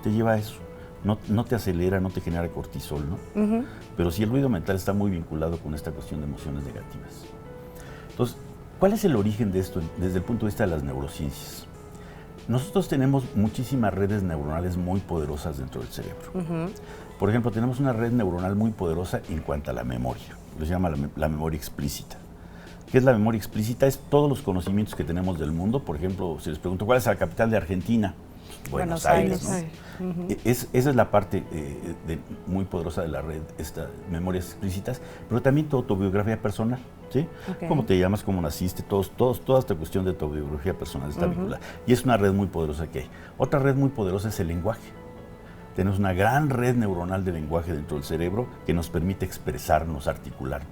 Speaker 7: Te lleva a eso. No te acelera, no te genera cortisol, ¿no? Pero sí el ruido mental está muy vinculado con esta cuestión de emociones negativas. Entonces, ¿cuál es el origen de esto desde el punto de vista de las neurociencias? Nosotros tenemos muchísimas redes neuronales muy poderosas dentro del cerebro. Por ejemplo, tenemos una red neuronal muy poderosa en cuanto a la memoria. Se llama la memoria explícita. ¿Qué es la memoria explícita? Es todos los conocimientos que tenemos del mundo. Por ejemplo, si les pregunto, ¿cuál es la capital de Argentina? Buenos Aires, ¿no? Esa es la parte muy poderosa de la red, estas memorias explícitas, pero también tu autobiografía personal, ¿sí? Cómo te llamas, cómo naciste, toda esta cuestión de tu biografía personal está vinculada. Y es una red muy poderosa que hay. Otra red muy poderosa es el lenguaje. Tenemos una gran red neuronal de lenguaje dentro del cerebro que nos permite expresarnos, articular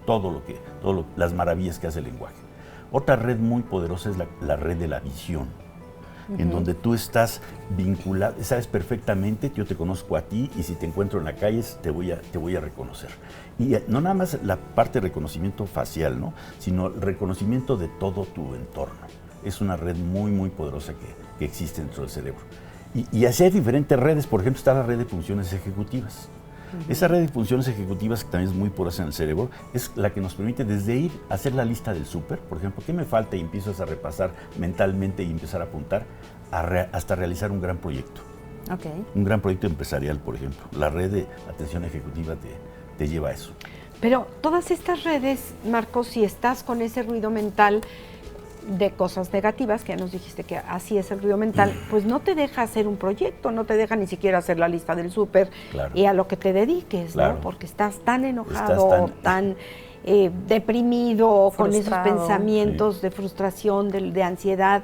Speaker 7: las maravillas que hace el lenguaje. Otra red muy poderosa es la red de la visión, en donde tú estás vinculado, sabes perfectamente, yo te conozco a ti y si te encuentro en la calle te voy a reconocer. Y no nada más la parte de reconocimiento facial, ¿no? Sino el reconocimiento de todo tu entorno. Es una red muy poderosa que existe dentro del cerebro. Y así hay diferentes redes, por ejemplo está la red de funciones ejecutivas. Esa red de funciones ejecutivas, que también es muy poderosa en el cerebro, es la que nos permite desde ir a hacer la lista del súper, por ejemplo, ¿qué me falta? Y empiezas a repasar mentalmente y empezar a apuntar, hasta realizar un gran proyecto. Un gran proyecto empresarial, por ejemplo. La red de atención ejecutiva te lleva a eso.
Speaker 2: Pero todas estas redes, Marcos, si estás con ese ruido mental de cosas negativas, que ya nos dijiste que así es el ruido mental, pues no te deja hacer un proyecto, no te deja ni siquiera hacer la lista del súper y a lo que te dediques, ¿no? Porque estás tan enojado, tan deprimido, frustrado, con esos pensamientos de frustración, de ansiedad,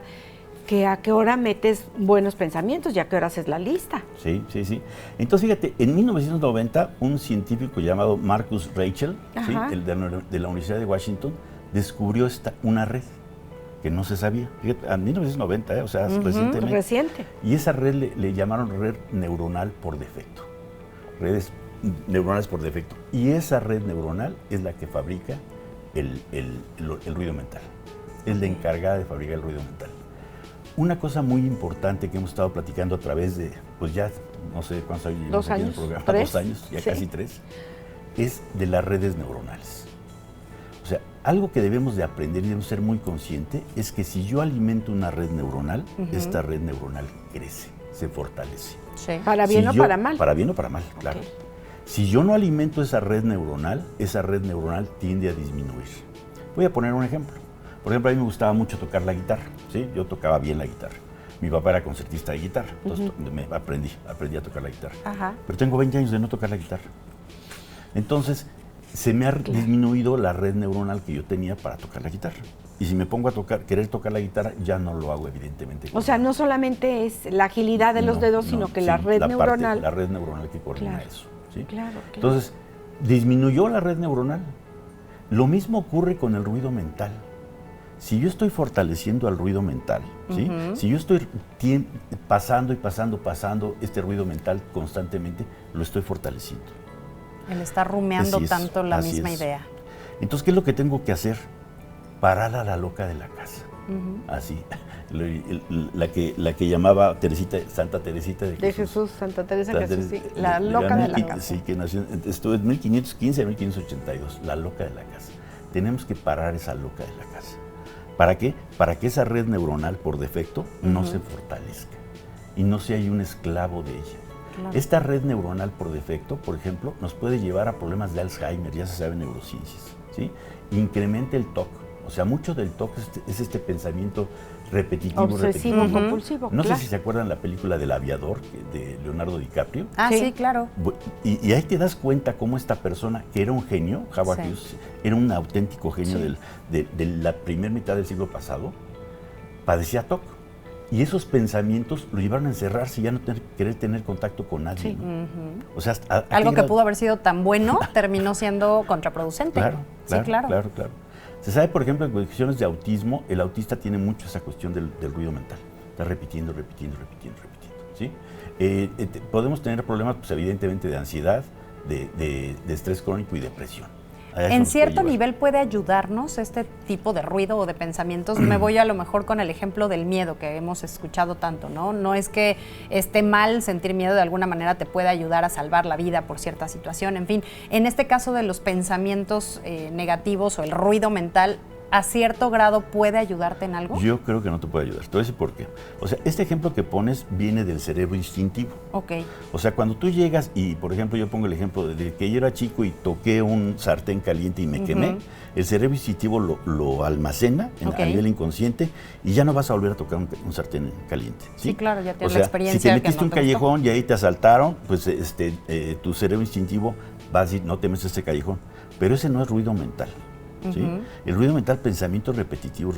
Speaker 2: que a qué hora metes buenos pensamientos y a qué hora haces la lista.
Speaker 7: Sí. Entonces, fíjate, en 1990, un científico llamado Marcus Raichle, ¿sí? El de la Universidad de Washington, descubrió una red que no se sabía. Fíjate, en 1990, o sea, recientemente.
Speaker 2: Reciente.
Speaker 7: Y esa red le llamaron red neuronal por defecto. Redes neuronales por defecto. Y esa red neuronal es la que fabrica el ruido mental. Es la encargada de fabricar el ruido mental. Una cosa muy importante que hemos estado platicando a través de, pues ya, no sé cuántos años llevamos aquí en el programa, 2 años, ya casi 3, es de las redes neuronales. O sea, algo que debemos de aprender y debemos ser muy conscientes es que si yo alimento una red neuronal, esta red neuronal crece, se fortalece.
Speaker 2: ¿Para bien o para mal?
Speaker 7: Para bien o para mal, claro. Si yo no alimento esa red neuronal tiende a disminuir. Voy a poner un ejemplo. Por ejemplo, a mí me gustaba mucho tocar la guitarra, ¿sí? Yo tocaba bien la guitarra. Mi papá era concertista de guitarra, entonces aprendí a tocar la guitarra.
Speaker 3: Ajá.
Speaker 7: Pero tengo 20 años de no tocar la guitarra. Entonces, se me ha disminuido la red neuronal que yo tenía para tocar la guitarra. Y si me pongo a querer tocar la guitarra, ya no lo hago, evidentemente.
Speaker 2: O sea, no solamente es la agilidad de los dedos, sino que la red neuronal.
Speaker 7: La red neuronal que coordina eso. ¿Sí?
Speaker 2: Claro.
Speaker 7: Entonces, disminuyó la red neuronal. Lo mismo ocurre con el ruido mental. Si yo estoy fortaleciendo al ruido mental, ¿sí? Si yo estoy pasando este ruido mental constantemente, lo estoy fortaleciendo.
Speaker 3: El estar rumeando tanto la misma idea.
Speaker 7: Entonces, ¿qué es lo que tengo que hacer? Parar a la loca de la casa. Así. La que llamaba Santa Teresita de Jesús.
Speaker 2: Santa Teresa de Jesús, sí. La loca de la casa.
Speaker 7: Sí, que nació, estuvo en 1515 a 1582, la loca de la casa. Tenemos que parar esa loca de la casa. ¿Para qué? Para que esa red neuronal por defecto no se fortalezca y no sea un esclavo de ella. Claro. Esta red neuronal por defecto, por ejemplo, nos puede llevar a problemas de Alzheimer, ya se sabe en neurociencias, ¿sí? Incrementa el TOC, o sea, mucho del TOC es este pensamiento repetitivo.
Speaker 2: Obsesivo, compulsivo.
Speaker 7: No sé si se acuerdan la película del aviador de Leonardo DiCaprio.
Speaker 3: Ah, sí, claro.
Speaker 7: Y ahí te das cuenta cómo esta persona, que era un genio, Howard Hughes, era un auténtico genio de la primera mitad del siglo pasado, padecía TOC. Y esos pensamientos lo llevaron a encerrarse y ya no querer tener contacto con nadie. ¿No? O sea,
Speaker 3: algo que pudo haber sido tan bueno terminó siendo contraproducente.
Speaker 7: Claro. Se sabe, por ejemplo, en cuestiones de autismo, el autista tiene mucho esa cuestión del ruido mental. Está repitiendo, ¿sí? Podemos tener problemas, pues, evidentemente, de ansiedad, de estrés crónico y depresión.
Speaker 3: En cierto nivel puede ayudarnos este tipo de ruido o de pensamientos. Me voy a lo mejor con el ejemplo del miedo que hemos escuchado tanto, ¿no? No es que esté mal sentir miedo, de alguna manera te puede ayudar a salvar la vida por cierta situación. En fin, en este caso de los pensamientos negativos o el ruido mental, ¿a cierto grado puede ayudarte en algo?
Speaker 7: Yo creo que no te puede ayudar. Te voy a decir por qué. O sea, este ejemplo que pones viene del cerebro instintivo.
Speaker 3: Ok.
Speaker 7: O sea, cuando tú llegas y, por ejemplo, yo pongo el ejemplo de que yo era chico y toqué un sartén caliente y me quemé, el cerebro instintivo lo almacena a nivel inconsciente y ya no vas a volver a tocar un sartén caliente.
Speaker 3: Sí, claro, ya tienes la experiencia.
Speaker 7: Si te metiste un callejón y ahí te asaltaron, pues tu cerebro instintivo va a decir, no temes este callejón. Pero ese no es ruido mental. ¿Sí? El ruido mental, pensamientos repetitivos.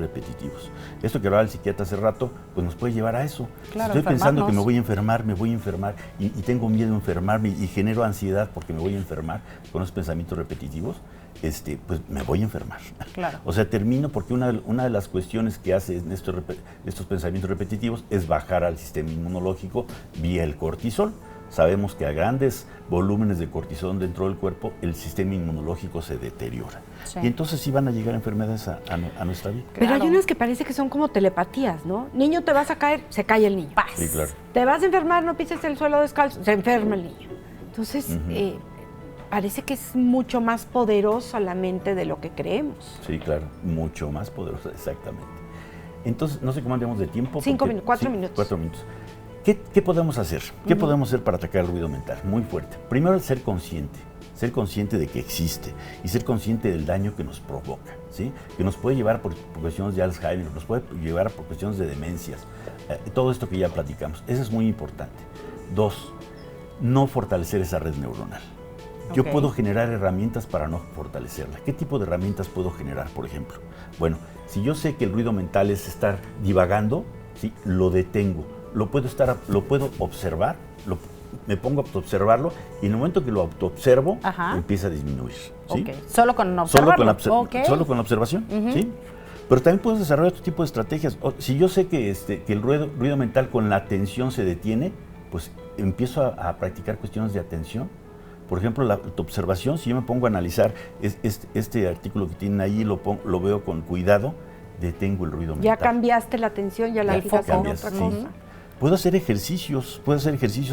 Speaker 7: Esto que hablaba el psiquiatra hace rato, pues nos puede llevar a eso.
Speaker 3: Claro,
Speaker 7: estoy pensando que me voy a enfermar y tengo miedo de enfermarme y genero ansiedad porque me voy a enfermar con los pensamientos repetitivos, pues me voy a enfermar.
Speaker 3: Claro.
Speaker 7: O sea, termino porque una de las cuestiones que hacen estos pensamientos repetitivos es bajar al sistema inmunológico vía el cortisol. Sabemos que a grandes volúmenes de cortisol dentro del cuerpo, el sistema inmunológico se deteriora. Sí. Y entonces sí van a llegar enfermedades a nuestra vida.
Speaker 2: Pero hay unas que parece que son como telepatías, ¿no? Niño, te vas a caer, se cae el niño.
Speaker 3: Paz.
Speaker 7: Sí, claro.
Speaker 2: Te vas a enfermar, no pises el suelo descalzo, se enferma el niño. Entonces, parece que es mucho más poderosa la mente de lo que creemos.
Speaker 7: Sí, claro, mucho más poderosa, exactamente. Entonces, no sé cómo andamos de tiempo.
Speaker 2: 4 minutos.
Speaker 7: 4 minutos. ¿Qué podemos hacer? ¿Qué podemos hacer para atacar el ruido mental? Muy fuerte. Primero, ser consciente de que existe y ser consciente del daño que nos provoca, ¿sí? Que nos puede llevar por cuestiones de Alzheimer, nos puede llevar por cuestiones de demencias, todo esto que ya platicamos. Eso es muy importante. 2, no fortalecer esa red neuronal. Yo puedo generar herramientas para no fortalecerla. ¿Qué tipo de herramientas puedo generar, por ejemplo? Bueno, si yo sé que el ruido mental es estar divagando, ¿sí? Lo detengo. Lo puedo observar, me pongo a observarlo y en el momento que lo autoobservo, empieza a disminuir. ¿Sí?
Speaker 3: Okay. Solo con observarlo.
Speaker 7: Solo con la observación, ¿sí? Pero también puedes desarrollar otro tipo de estrategias. Si yo sé que el ruido mental con la atención se detiene, pues empiezo a practicar cuestiones de atención. Por ejemplo, la observación, si yo me pongo a analizar este artículo que tienen ahí, lo veo con cuidado, detengo el ruido mental.
Speaker 2: Ya cambiaste la atención, ya la fijas en otra cosa.
Speaker 7: Puedo hacer ejercicios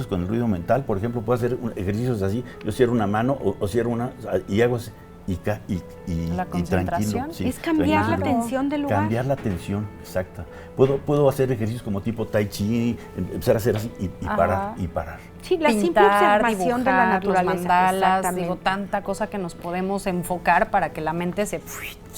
Speaker 7: con el ruido mental. Por ejemplo, puedo hacer ejercicios así. Yo cierro una mano o cierro una y hago así, y tranquilo. Sí,
Speaker 2: es cambiar la atención del lugar.
Speaker 7: Cambiar la atención, exacto. Puedo hacer ejercicios como tipo tai chi, empezar a hacer así y parar.
Speaker 2: Sí, la simple
Speaker 3: pintar,
Speaker 2: observación de la
Speaker 3: dibujar, los
Speaker 2: naturaleza,
Speaker 3: mandalas,
Speaker 2: exactamente.
Speaker 3: digo, tanta cosa que nos podemos enfocar para que la mente se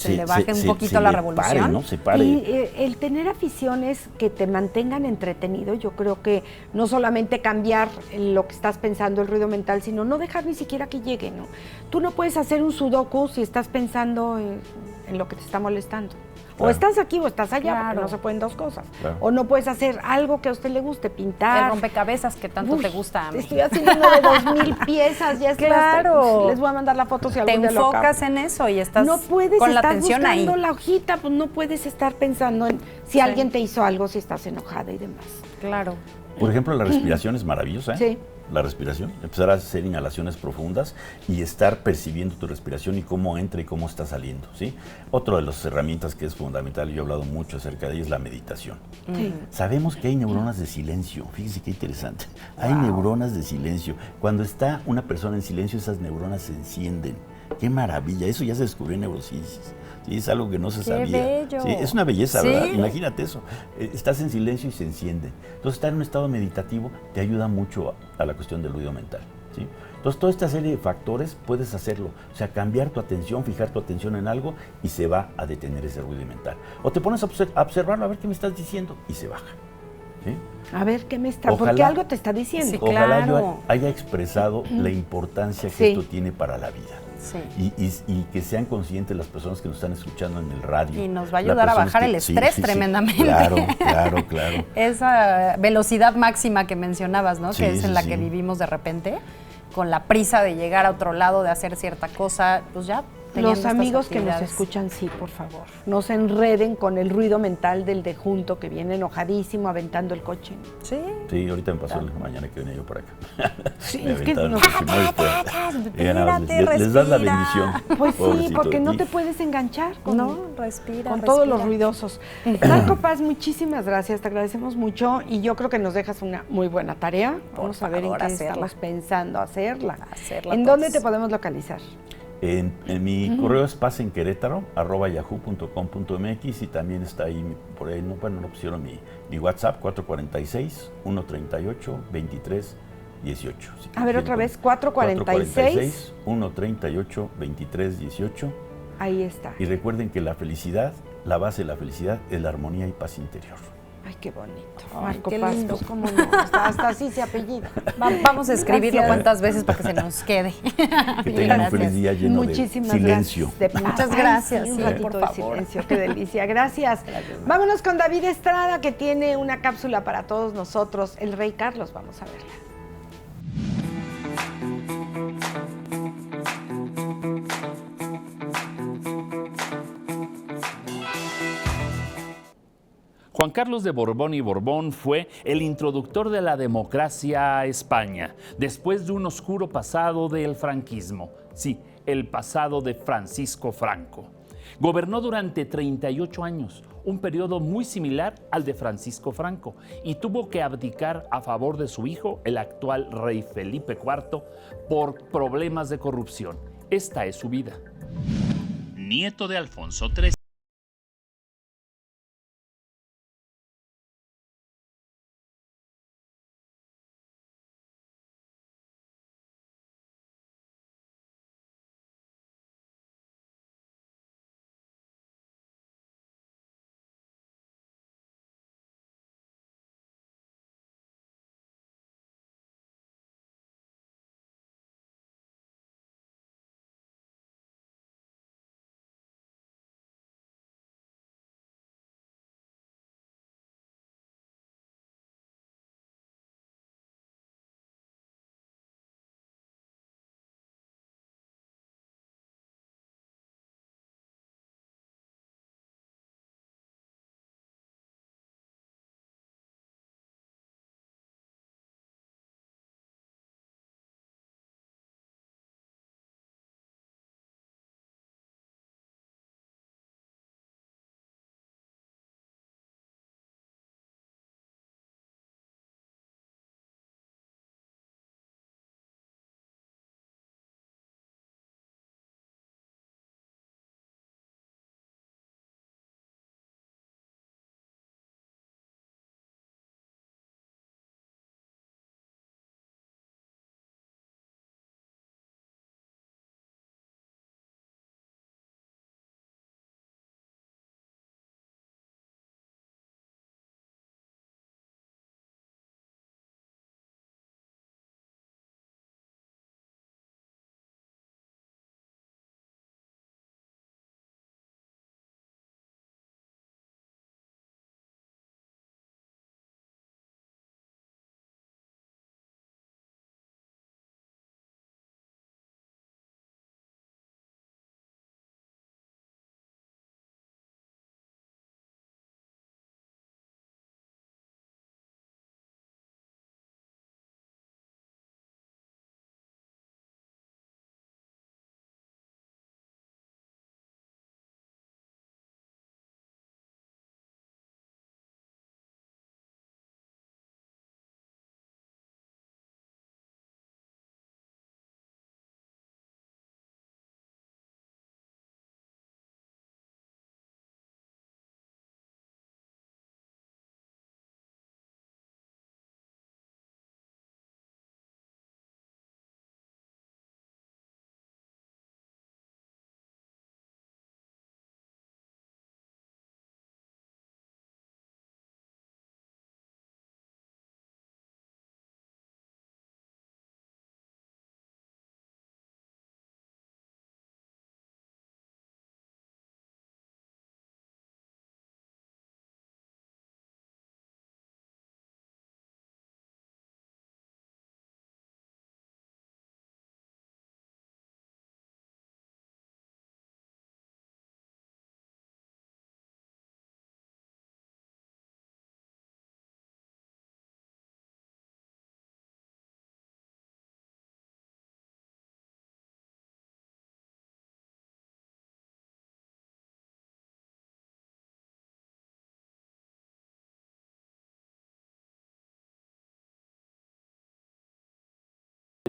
Speaker 3: le baje un
Speaker 7: se
Speaker 3: poquito la
Speaker 7: le
Speaker 3: revolución.
Speaker 7: pare, ¿no? Se pare.
Speaker 2: Y el tener aficiones que te mantengan entretenido, yo creo que no solamente cambiar lo que estás pensando, el ruido mental, sino no dejar ni siquiera que llegue, ¿no? Tú no puedes hacer un sudoku si estás pensando en lo que te está molestando.
Speaker 7: Claro.
Speaker 2: O estás aquí o estás allá,
Speaker 3: Claro.
Speaker 2: porque no se pueden dos cosas.
Speaker 7: Claro.
Speaker 2: O no puedes hacer algo que a usted le guste, pintar.
Speaker 3: El rompecabezas que tanto
Speaker 2: Uy,
Speaker 3: te gusta a mí.
Speaker 2: Estoy haciendo uno de 2000 piezas, ya es que
Speaker 3: Claro.
Speaker 2: les voy a mandar la foto si
Speaker 3: Te
Speaker 2: algún día lo acabo.
Speaker 3: enfocas en eso y estás
Speaker 2: No puedes
Speaker 3: con la
Speaker 2: estar
Speaker 3: atención ahí.
Speaker 2: buscando la hojita, pues no puedes estar pensando en si alguien te hizo algo, si estás enojada y demás.
Speaker 3: Claro.
Speaker 7: Por ejemplo, la respiración es maravillosa, ¿eh?
Speaker 2: Sí.
Speaker 7: La respiración, empezar a hacer inhalaciones profundas y estar percibiendo tu respiración y cómo entra y cómo está saliendo, ¿sí? Otra de las herramientas que es fundamental, y yo he hablado mucho acerca de ella, es la meditación.
Speaker 2: Sí.
Speaker 7: Sabemos que hay neuronas de silencio, fíjense qué interesante. Hay neuronas de silencio. Cuando está una persona en silencio, esas neuronas se encienden. ¡Qué maravilla! Eso ya se descubrió en neurociencias. Sí, es algo que no se
Speaker 3: ¡Qué
Speaker 7: sabía.
Speaker 3: bello!
Speaker 7: Sí, es una belleza,
Speaker 3: Sí.
Speaker 7: ¿verdad? Imagínate eso. Estás en silencio y se enciende. Entonces, estar en un estado meditativo te ayuda mucho a la cuestión del ruido mental, ¿sí? Entonces, toda esta serie de factores puedes hacerlo. O sea, cambiar tu atención, fijar tu atención en algo y se va a detener ese ruido mental. O te pones a observarlo, a ver qué me estás diciendo y se baja, ¿sí?
Speaker 2: A ver qué me está,
Speaker 7: Ojalá-
Speaker 2: porque algo te está diciendo.
Speaker 3: Sí,
Speaker 7: Ojalá
Speaker 3: claro.
Speaker 7: yo haya expresado la importancia que
Speaker 2: Sí.
Speaker 7: esto tiene para la vida.
Speaker 3: Sí.
Speaker 7: Y que sean conscientes las personas que nos están escuchando en el radio.
Speaker 3: Y nos va a
Speaker 7: las
Speaker 3: ayudar a
Speaker 7: personas
Speaker 3: bajar el estrés tremendamente.
Speaker 7: Claro.
Speaker 3: Esa velocidad máxima que mencionabas, ¿no?
Speaker 7: Sí,
Speaker 3: Que es en
Speaker 7: sí,
Speaker 3: la
Speaker 7: sí.
Speaker 3: que vivimos de repente, con la prisa de llegar a otro lado, de hacer cierta cosa, pues ya. teniendo
Speaker 2: Los
Speaker 3: estas
Speaker 2: amigos que nos
Speaker 3: actividades.
Speaker 2: escuchan, sí, por favor, no se enreden con el ruido mental del de junto que viene enojadísimo aventando el coche.
Speaker 3: Sí.
Speaker 7: Sí, ahorita me pasó la mañana que venía yo para acá.
Speaker 2: Sí,
Speaker 7: Me
Speaker 2: es que
Speaker 7: aventaron
Speaker 2: no-
Speaker 7: el coche muy fuerte. Y ya nada más
Speaker 3: Espérate,
Speaker 7: les das la
Speaker 3: respira.
Speaker 7: bendición.
Speaker 2: Pues sí,
Speaker 7: pobrecito
Speaker 2: porque
Speaker 7: de
Speaker 2: no
Speaker 7: ti.
Speaker 2: te puedes enganchar con,
Speaker 3: No, respira.
Speaker 2: con todos los
Speaker 3: respira.
Speaker 2: ruidosos. Marco Paz, muchísimas gracias, te agradecemos mucho y yo creo que nos dejas una muy buena tarea. Vamos a ver en
Speaker 3: favor,
Speaker 2: qué
Speaker 3: hacerla.
Speaker 2: estamos pensando hacerla.
Speaker 3: Hacerla
Speaker 2: ¿En
Speaker 3: todos.
Speaker 2: dónde te podemos localizar?
Speaker 7: En mi correo es pasenquerétaro@yahoo.com.mx y también está ahí, por ahí, no pusieron mi WhatsApp, 446-138-2318.
Speaker 2: A ver, otra vez, 446.
Speaker 7: 138-2318.
Speaker 2: Ahí está.
Speaker 7: Y recuerden que la felicidad, la base de la felicidad es la armonía y paz interior.
Speaker 2: Ay, qué bonito.
Speaker 3: Ay,
Speaker 2: Marco
Speaker 3: qué
Speaker 2: Paz,
Speaker 3: lindo.
Speaker 2: pues cómo no, hasta así se apellida.
Speaker 3: Vamos a escribirlo
Speaker 2: Gracias.
Speaker 3: cuantas veces para que se nos quede.
Speaker 7: Que tengan un feliz día lleno
Speaker 2: Muchísimas
Speaker 7: de silencio.
Speaker 2: gracias. De paz.
Speaker 3: Muchas gracias,
Speaker 2: Ay, sí, un
Speaker 3: sí,
Speaker 2: ratito
Speaker 3: por
Speaker 2: de
Speaker 3: favor.
Speaker 2: silencio, qué delicia. Gracias. Vámonos con David Estrada, que tiene una cápsula para todos nosotros. El Rey Carlos, vamos a verla.
Speaker 8: Juan Carlos de Borbón y Borbón fue el introductor de la democracia a España, después de un oscuro pasado del franquismo. Sí, el pasado de Francisco Franco. Gobernó durante 38 años, un periodo muy similar al de Francisco Franco, y tuvo que abdicar a favor de su hijo, el actual rey Felipe IV, por problemas de corrupción. Esta es su vida. Nieto de Alfonso XIII.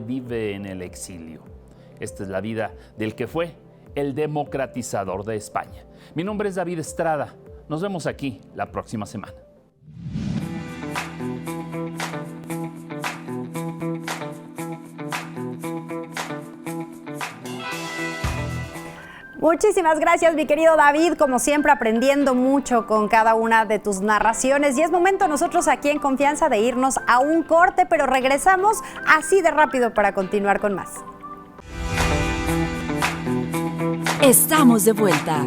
Speaker 8: vive en el exilio. Esta es la vida del que fue el democratizador de España. Mi nombre es David Estrada. Nos vemos aquí la próxima semana.
Speaker 3: Muchísimas gracias, mi querido David, como siempre aprendiendo mucho con cada una de tus narraciones. Y es momento nosotros aquí en Confianza de irnos a un corte, pero regresamos así de rápido para continuar con más.
Speaker 1: Estamos de vuelta.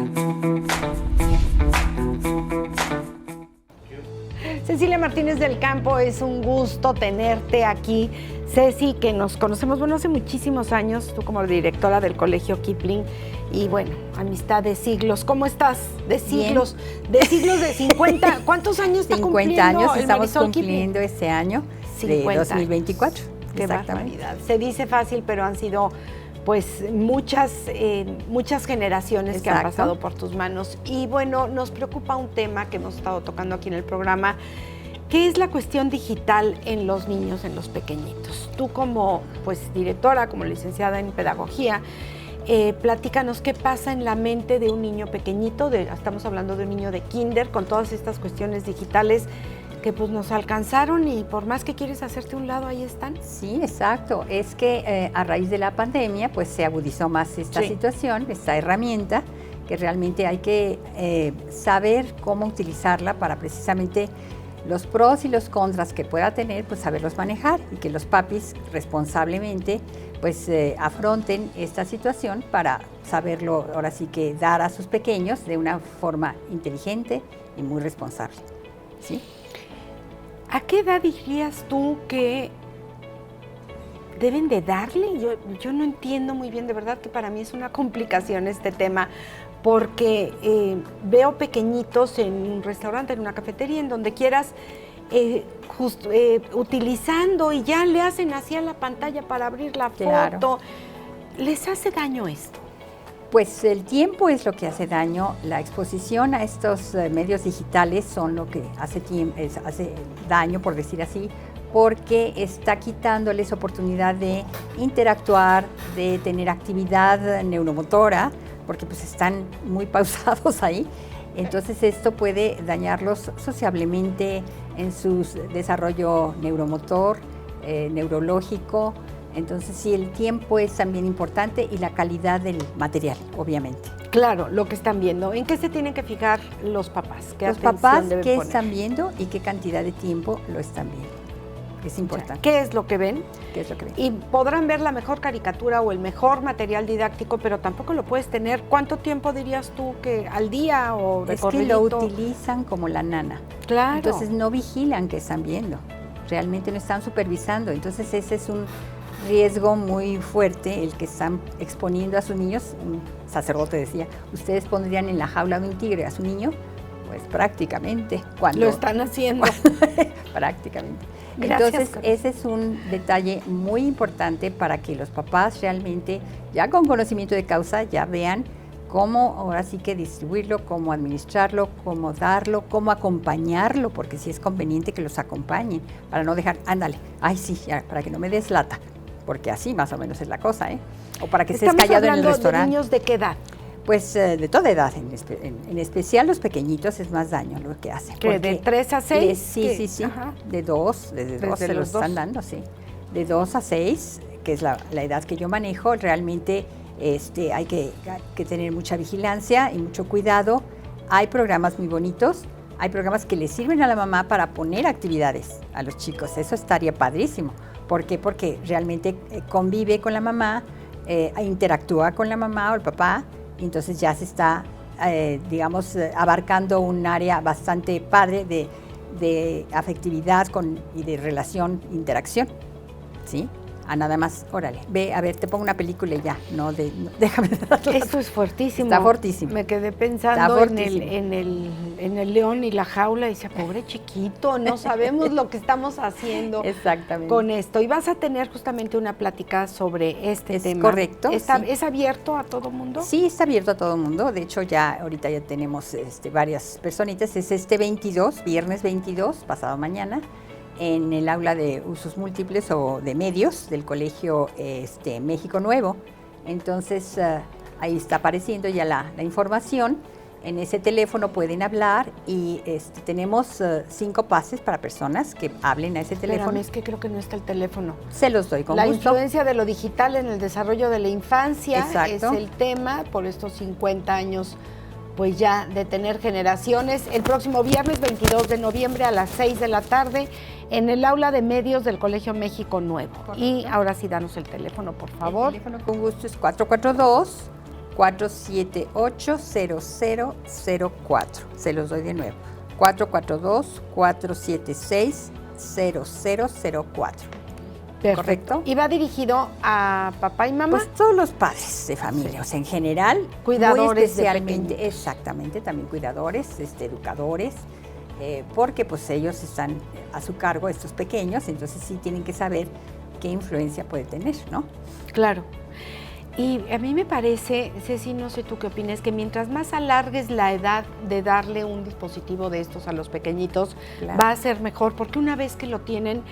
Speaker 2: Cecilia Martínez del Campo, es un gusto tenerte aquí. Ceci, que nos conocemos, bueno, hace muchísimos años, tú como directora del Colegio Kipling, y bueno, amistad de siglos. ¿Cómo estás? De siglos, de 50. ¿Cuántos años está
Speaker 9: 50
Speaker 2: cumpliendo
Speaker 9: años
Speaker 2: el
Speaker 9: estamos
Speaker 2: Marisol
Speaker 9: cumpliendo
Speaker 2: Kipling?
Speaker 9: este año
Speaker 2: 50
Speaker 9: de 2024.
Speaker 2: Qué barbaridad. Se dice fácil, pero han sido pues muchas generaciones que han pasado por tus manos. Y bueno, nos preocupa un tema que hemos estado tocando aquí en el programa, que es la cuestión digital en los niños, en los pequeñitos. Tú como pues directora, como licenciada en pedagogía, platícanos qué pasa en la mente de un niño pequeñito, estamos hablando de un niño de kinder, con todas estas cuestiones digitales que pues nos alcanzaron y por más que quieres hacerte un lado, ahí están.
Speaker 9: Sí, exacto. Es que a raíz de la pandemia pues se agudizó más esta situación, esta herramienta, que realmente hay que saber cómo utilizarla para precisamente los pros y los contras que pueda tener, pues saberlos manejar y que los papis responsablemente pues afronten esta situación para saberlo ahora sí que dar a sus pequeños de una forma inteligente y muy responsable. ¿Sí?
Speaker 2: ¿A qué edad dirías tú que deben de darle? Yo no entiendo muy bien, de verdad que para mí es una complicación este tema, porque veo pequeñitos en un restaurante, en una cafetería, en donde quieras, utilizando y ya le hacen así a la pantalla para abrir la foto. ¿Les hace daño esto?
Speaker 9: Pues el tiempo es lo que hace daño, la exposición a estos medios digitales son lo que hace daño, por decir así, porque está quitándoles oportunidad de interactuar, de tener actividad neuromotora, porque pues están muy pausados ahí. Entonces esto puede dañarlos sociablemente en su desarrollo neuromotor, neurológico. Entonces sí, el tiempo es también importante y la calidad del material, obviamente.
Speaker 2: Claro, lo que están viendo. ¿En qué se tienen que fijar los papás?
Speaker 9: Los papás, ¿qué están viendo y qué cantidad de tiempo lo están viendo? Es importante.
Speaker 2: ¿Qué es lo que ven?
Speaker 9: ¿Qué es lo que ven?
Speaker 2: Y podrán ver la mejor caricatura o el mejor material didáctico, pero tampoco lo puedes tener. ¿Cuánto tiempo dirías tú que al día o recorridito?
Speaker 9: Es que lo utilizan como la nana.
Speaker 2: Claro.
Speaker 9: Entonces no vigilan qué están viendo. Realmente no están supervisando. Entonces ese es un riesgo muy fuerte el que están exponiendo a sus niños. Un sacerdote decía, ¿ustedes pondrían en la jaula de un tigre a su niño? Pues prácticamente.
Speaker 2: Lo están haciendo.
Speaker 9: Prácticamente.
Speaker 2: Gracias,
Speaker 9: entonces, ese es un detalle muy importante para que los papás realmente, ya con conocimiento de causa, ya vean cómo ahora sí que distribuirlo, cómo administrarlo, cómo darlo, cómo acompañarlo, porque sí es conveniente que los acompañen, para no dejar, ándale, ay sí, ya, para que no me des lata, porque así más o menos es la cosa, ¿eh? O para que estés callado en el restaurante.
Speaker 2: ¿Estamos hablando de niños de qué edad?
Speaker 9: Pues de toda edad, en especial los pequeñitos es más daño lo que hacen.
Speaker 2: ¿Que de 3 a 6?
Speaker 9: Sí. Ajá. De 2, desde 2 se los están dando, sí. De 2 a 6, que es la edad que yo manejo, realmente hay que tener mucha vigilancia y mucho cuidado. Hay programas muy bonitos, hay programas que le sirven a la mamá para poner actividades a los chicos. Eso estaría padrísimo. ¿Por qué? Porque realmente convive con la mamá, interactúa con la mamá o el papá, y entonces ya se está, abarcando un área bastante padre de afectividad y de relación, interacción, ¿sí? A nada más, órale, ve, a ver, te pongo una película y ya, déjame darle.
Speaker 2: Esto es fuertísimo.
Speaker 9: Está fortísimo.
Speaker 2: Me quedé pensando en el león y la jaula y decía, pobre chiquito, no sabemos lo que estamos haciendo.
Speaker 9: Exactamente.
Speaker 2: Con esto. Y vas a tener justamente una plática sobre este tema.
Speaker 9: Correcto.
Speaker 2: ¿Es abierto a todo mundo?
Speaker 9: Sí, está abierto a todo mundo. De hecho, ahorita ya tenemos varias personitas. Es viernes 22, pasado mañana. en el aula de usos múltiples o de medios del Colegio México Nuevo. Entonces, ahí está apareciendo ya la información. En ese teléfono pueden hablar y tenemos 5 pases para personas que hablen a ese teléfono.
Speaker 2: Pero es que creo que no está el teléfono.
Speaker 9: Se los doy con
Speaker 2: la
Speaker 9: gusto.
Speaker 2: influencia de lo digital en el desarrollo de la infancia.
Speaker 9: Exacto.
Speaker 2: Es el tema por estos 50 años pues ya de tener generaciones. El próximo viernes 22 de noviembre a las 6 de la tarde en el aula de medios del Colegio México Nuevo. Correcto. Y ahora sí, danos el teléfono, por favor.
Speaker 9: El teléfono con gusto es 442-478-0004. Se los doy de nuevo. 442-476-0004.
Speaker 2: Perfecto.
Speaker 9: ¿Correcto?
Speaker 2: ¿Y va dirigido a papá y mamá?
Speaker 9: Pues todos los padres de familia, o sea, en general.
Speaker 2: Cuidadores
Speaker 9: muy especialmente,
Speaker 2: de
Speaker 9: exactamente, también cuidadores, educadores, porque pues ellos están a su cargo, estos pequeños, entonces sí tienen que saber qué influencia puede tener, ¿no?
Speaker 2: Claro. Y a mí me parece, Ceci, no sé tú qué opinas, que mientras más alargues la edad de darle un dispositivo de estos a los pequeñiñitos,
Speaker 9: claro,
Speaker 2: va a ser mejor, porque una vez que lo tienen,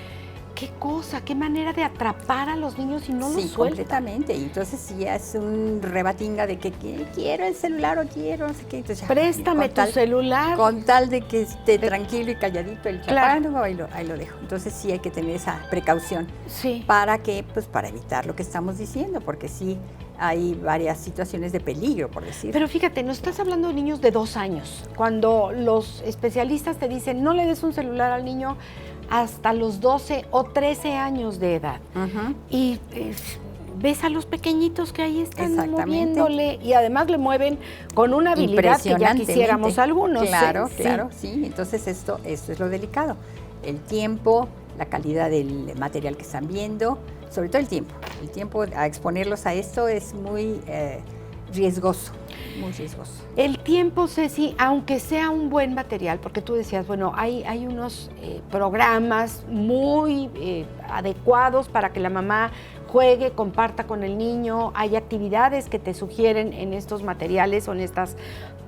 Speaker 2: qué cosa, qué manera de atrapar a los niños y no los sueltan.
Speaker 9: Completamente. Y entonces sí es un rebatinga de que quiero el celular o quiero no sé qué. Entonces,
Speaker 2: préstame tu celular.
Speaker 9: Con tal de que esté tranquilo y calladito el chaparro, ahí lo dejo. Entonces sí hay que tener esa precaución.
Speaker 2: Sí.
Speaker 9: ¿Para qué? Pues para evitar lo que estamos diciendo, porque sí hay varias situaciones de peligro, por decir.
Speaker 2: Pero fíjate, no estás hablando de niños de 2 años. Cuando los especialistas te dicen no le des un celular al niño hasta los 12 o 13 años de edad.
Speaker 9: Uh-huh.
Speaker 2: Y ves a los pequeñitos que ahí están moviéndole y además le mueven con una habilidad que ya quisiéramos algunos.
Speaker 9: Claro, claro, sí. Entonces esto es lo delicado. El tiempo, la calidad del material que están viendo, sobre todo el tiempo. El tiempo a exponerlos a esto es muy riesgoso. Muy riesgoso.
Speaker 2: El tiempo, Ceci, aunque sea un buen material, porque tú decías, bueno, hay unos programas muy adecuados para que la mamá juegue, comparta con el niño, hay actividades que te sugieren en estos materiales o en estas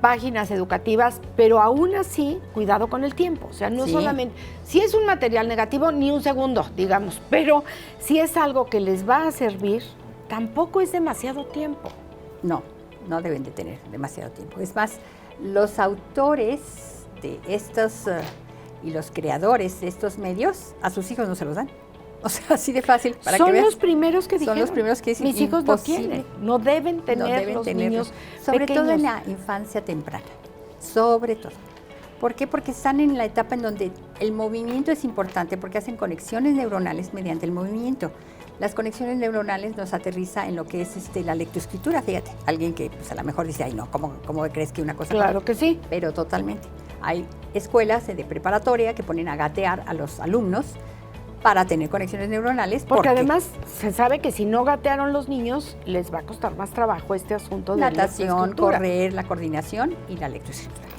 Speaker 2: páginas educativas, pero aún así, cuidado con el tiempo. O sea, no solamente, si es un material negativo, ni un segundo, digamos, pero si es algo que les va a servir, tampoco es demasiado tiempo.
Speaker 9: No deben de tener demasiado tiempo. Es más, los autores de estos y los creadores de estos medios, a sus hijos no se los dan. O sea, así de fácil. Para
Speaker 2: son
Speaker 9: que veas,
Speaker 2: los primeros que dijeron.
Speaker 9: Son los primeros que dicen,
Speaker 2: mis hijos imposible. No tienen. No deben tener los niños
Speaker 9: sobre
Speaker 2: pequeños.
Speaker 9: todo en la infancia temprana. Sobre todo. ¿Por qué? Porque están en la etapa en donde el movimiento es importante, porque hacen conexiones neuronales mediante el movimiento. Las conexiones neuronales nos aterriza en lo que es la lectoescritura, fíjate. Alguien que pues, a lo mejor dice, ay no, ¿cómo crees que una cosa?
Speaker 2: Claro que sí.
Speaker 9: Pero totalmente. Hay escuelas de preparatoria que ponen a gatear a los alumnos para tener conexiones neuronales.
Speaker 2: Porque además se sabe que si no gatearon los niños, les va a costar más trabajo este asunto de
Speaker 9: natación, correr, la coordinación y la lectoescritura.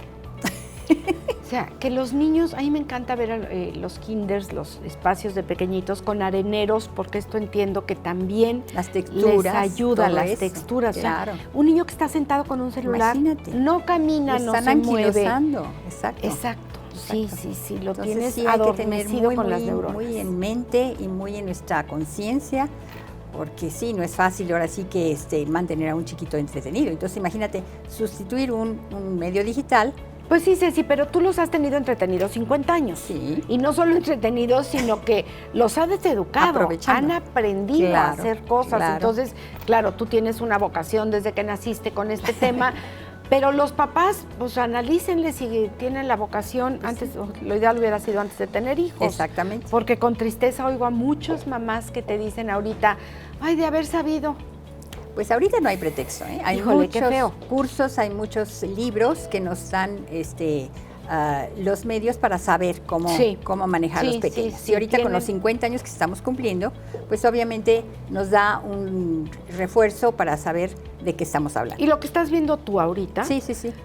Speaker 2: O sea, que los niños, a mí me encanta ver a los kinders, los espacios de pequeñitos con areneros, porque esto entiendo que también
Speaker 9: las texturas,
Speaker 2: les ayuda, las
Speaker 9: eso,
Speaker 2: texturas.
Speaker 9: Claro.
Speaker 2: O sea, un niño que está sentado con un celular,
Speaker 9: imagínate,
Speaker 2: no camina, no se mueve.
Speaker 9: Exacto.
Speaker 2: Exacto. Sí, lo
Speaker 9: entonces,
Speaker 2: tienes
Speaker 9: sí,
Speaker 2: adormecido
Speaker 9: muy,
Speaker 2: con las neuronas.
Speaker 9: Muy en mente y muy en nuestra conciencia, porque sí, no es fácil ahora sí que mantener a un chiquito entretenido. Entonces imagínate, sustituir un medio digital.
Speaker 2: Pues sí, Ceci, pero tú los has tenido entretenidos 50 años.
Speaker 9: Sí.
Speaker 2: Y no solo entretenidos, sino que los has deseducado.
Speaker 9: Aprovechando.
Speaker 2: Han aprendido a hacer cosas.
Speaker 9: Claro.
Speaker 2: Entonces, claro, tú tienes una vocación desde que naciste con este tema, pero los papás, pues analícenle si tienen la vocación antes, lo ideal hubiera sido antes de tener hijos.
Speaker 9: Exactamente.
Speaker 2: Porque con tristeza oigo a muchas mamás que te dicen ahorita, ay, de haber sabido.
Speaker 9: Pues ahorita no hay pretexto, ¿eh? Hay muchos cursos, hay muchos libros que nos dan los medios para saber cómo manejar los pequeños. Y ahorita con los 50 años que estamos cumpliendo, pues obviamente nos da un refuerzo para saber de qué estamos hablando.
Speaker 2: Y lo que estás viendo tú ahorita,
Speaker 9: sí,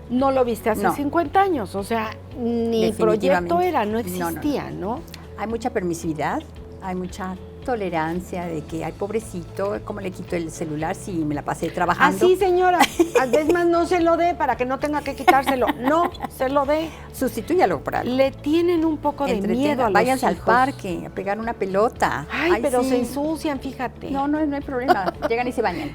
Speaker 2: no lo viste hace 50 años, o sea, ni proyecto era, no existía, ¿no?
Speaker 9: Hay mucha permisividad, hay mucha tolerancia de que, ay, pobrecito, ¿cómo le quito el celular si me la pasé trabajando?
Speaker 2: Así, señora. Es más, no se lo dé para que no tenga que quitárselo. No se lo dé.
Speaker 9: Sustitúyalo por algo.
Speaker 2: Le tienen un poco de miedo a los
Speaker 9: Váyanse al
Speaker 2: hijos.
Speaker 9: parque a pegar una pelota.
Speaker 2: Ay, pero
Speaker 9: sí.
Speaker 2: se ensucian, fíjate.
Speaker 9: No hay problema. Llegan y se bañan.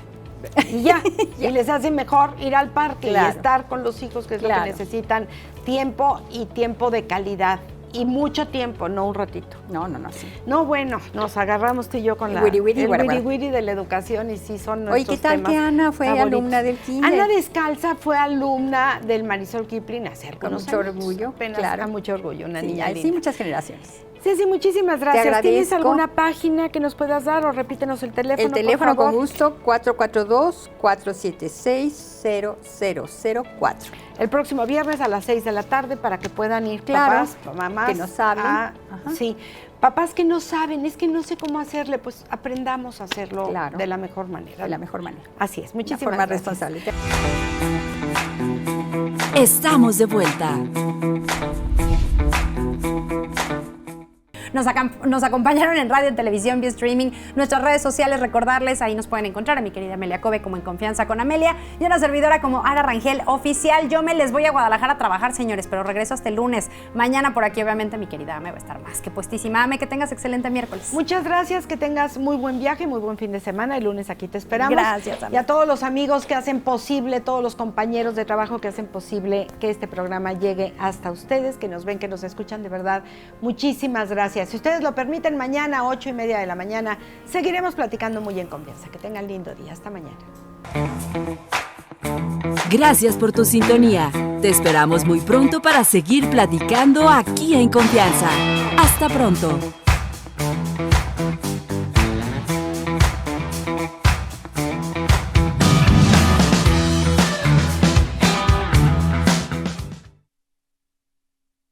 Speaker 2: Y ya. Y les hace mejor ir al parque
Speaker 9: Claro.
Speaker 2: y estar con los hijos, que es lo
Speaker 9: Claro.
Speaker 2: que necesitan. Tiempo y tiempo de calidad. Y mucho tiempo, no un ratito.
Speaker 9: No, sí.
Speaker 2: No, bueno, nos agarramos tú y yo con
Speaker 9: El wiri wiri,
Speaker 2: el
Speaker 9: guara, guara.
Speaker 2: wiri wiri de la educación y sí son
Speaker 9: Oye,
Speaker 2: nuestros
Speaker 9: ¿qué tal
Speaker 2: temas
Speaker 9: que Ana fue
Speaker 2: favoritos?
Speaker 9: alumna del kinder?
Speaker 2: Ana Descalza fue alumna del Marisol Kipling hace algunos
Speaker 9: mucho
Speaker 2: años.
Speaker 9: orgullo,
Speaker 2: Apenas,
Speaker 9: claro.
Speaker 2: a mucho orgullo, una
Speaker 9: Sí,
Speaker 2: niña
Speaker 9: sí,
Speaker 2: linda.
Speaker 9: muchas generaciones.
Speaker 2: Ceci, muchísimas gracias. ¿Tienes
Speaker 9: agradezco.
Speaker 2: alguna página que nos puedas dar o repítenos el teléfono,
Speaker 9: El teléfono
Speaker 2: por
Speaker 9: con
Speaker 2: favor?
Speaker 9: gusto, 442-476-0004.
Speaker 2: El próximo viernes a las 6 de la tarde para que puedan ir
Speaker 9: Claro,
Speaker 2: papás, mamás.
Speaker 9: que no saben.
Speaker 2: Ajá. Sí, papás que no saben, es que no sé cómo hacerle, pues aprendamos a hacerlo
Speaker 9: Claro.
Speaker 2: de la mejor manera.
Speaker 9: De la mejor manera.
Speaker 2: Así es,
Speaker 9: Una
Speaker 2: muchísimas
Speaker 9: forma
Speaker 2: gracias.
Speaker 9: responsable.
Speaker 1: Estamos de vuelta.
Speaker 3: Nos acompañaron en radio, en televisión, vía streaming, nuestras redes sociales, recordarles, ahí nos pueden encontrar a mi querida Amelia Cove como En Confianza con Amelia y a una servidora como Ara Rangel Oficial. Yo me les voy a Guadalajara a trabajar, señores, pero regreso hasta el lunes. Mañana por aquí, obviamente, mi querida Ame va a estar más que puestísima. Ame, que tengas excelente miércoles.
Speaker 2: Muchas gracias, que tengas muy buen viaje, muy buen fin de semana. El lunes aquí te esperamos.
Speaker 3: Gracias, Ame.
Speaker 2: Y a todos los amigos que hacen posible, todos los compañeros de trabajo que hacen posible que este programa llegue hasta ustedes, que nos ven, que nos escuchan, de verdad, muchísimas gracias. Si ustedes lo permiten, mañana, 8:30 de la mañana, seguiremos platicando muy en confianza. Que tengan lindo día. Hasta mañana.
Speaker 1: Gracias por tu sintonía. Te esperamos muy pronto para seguir platicando aquí en Confianza. Hasta pronto.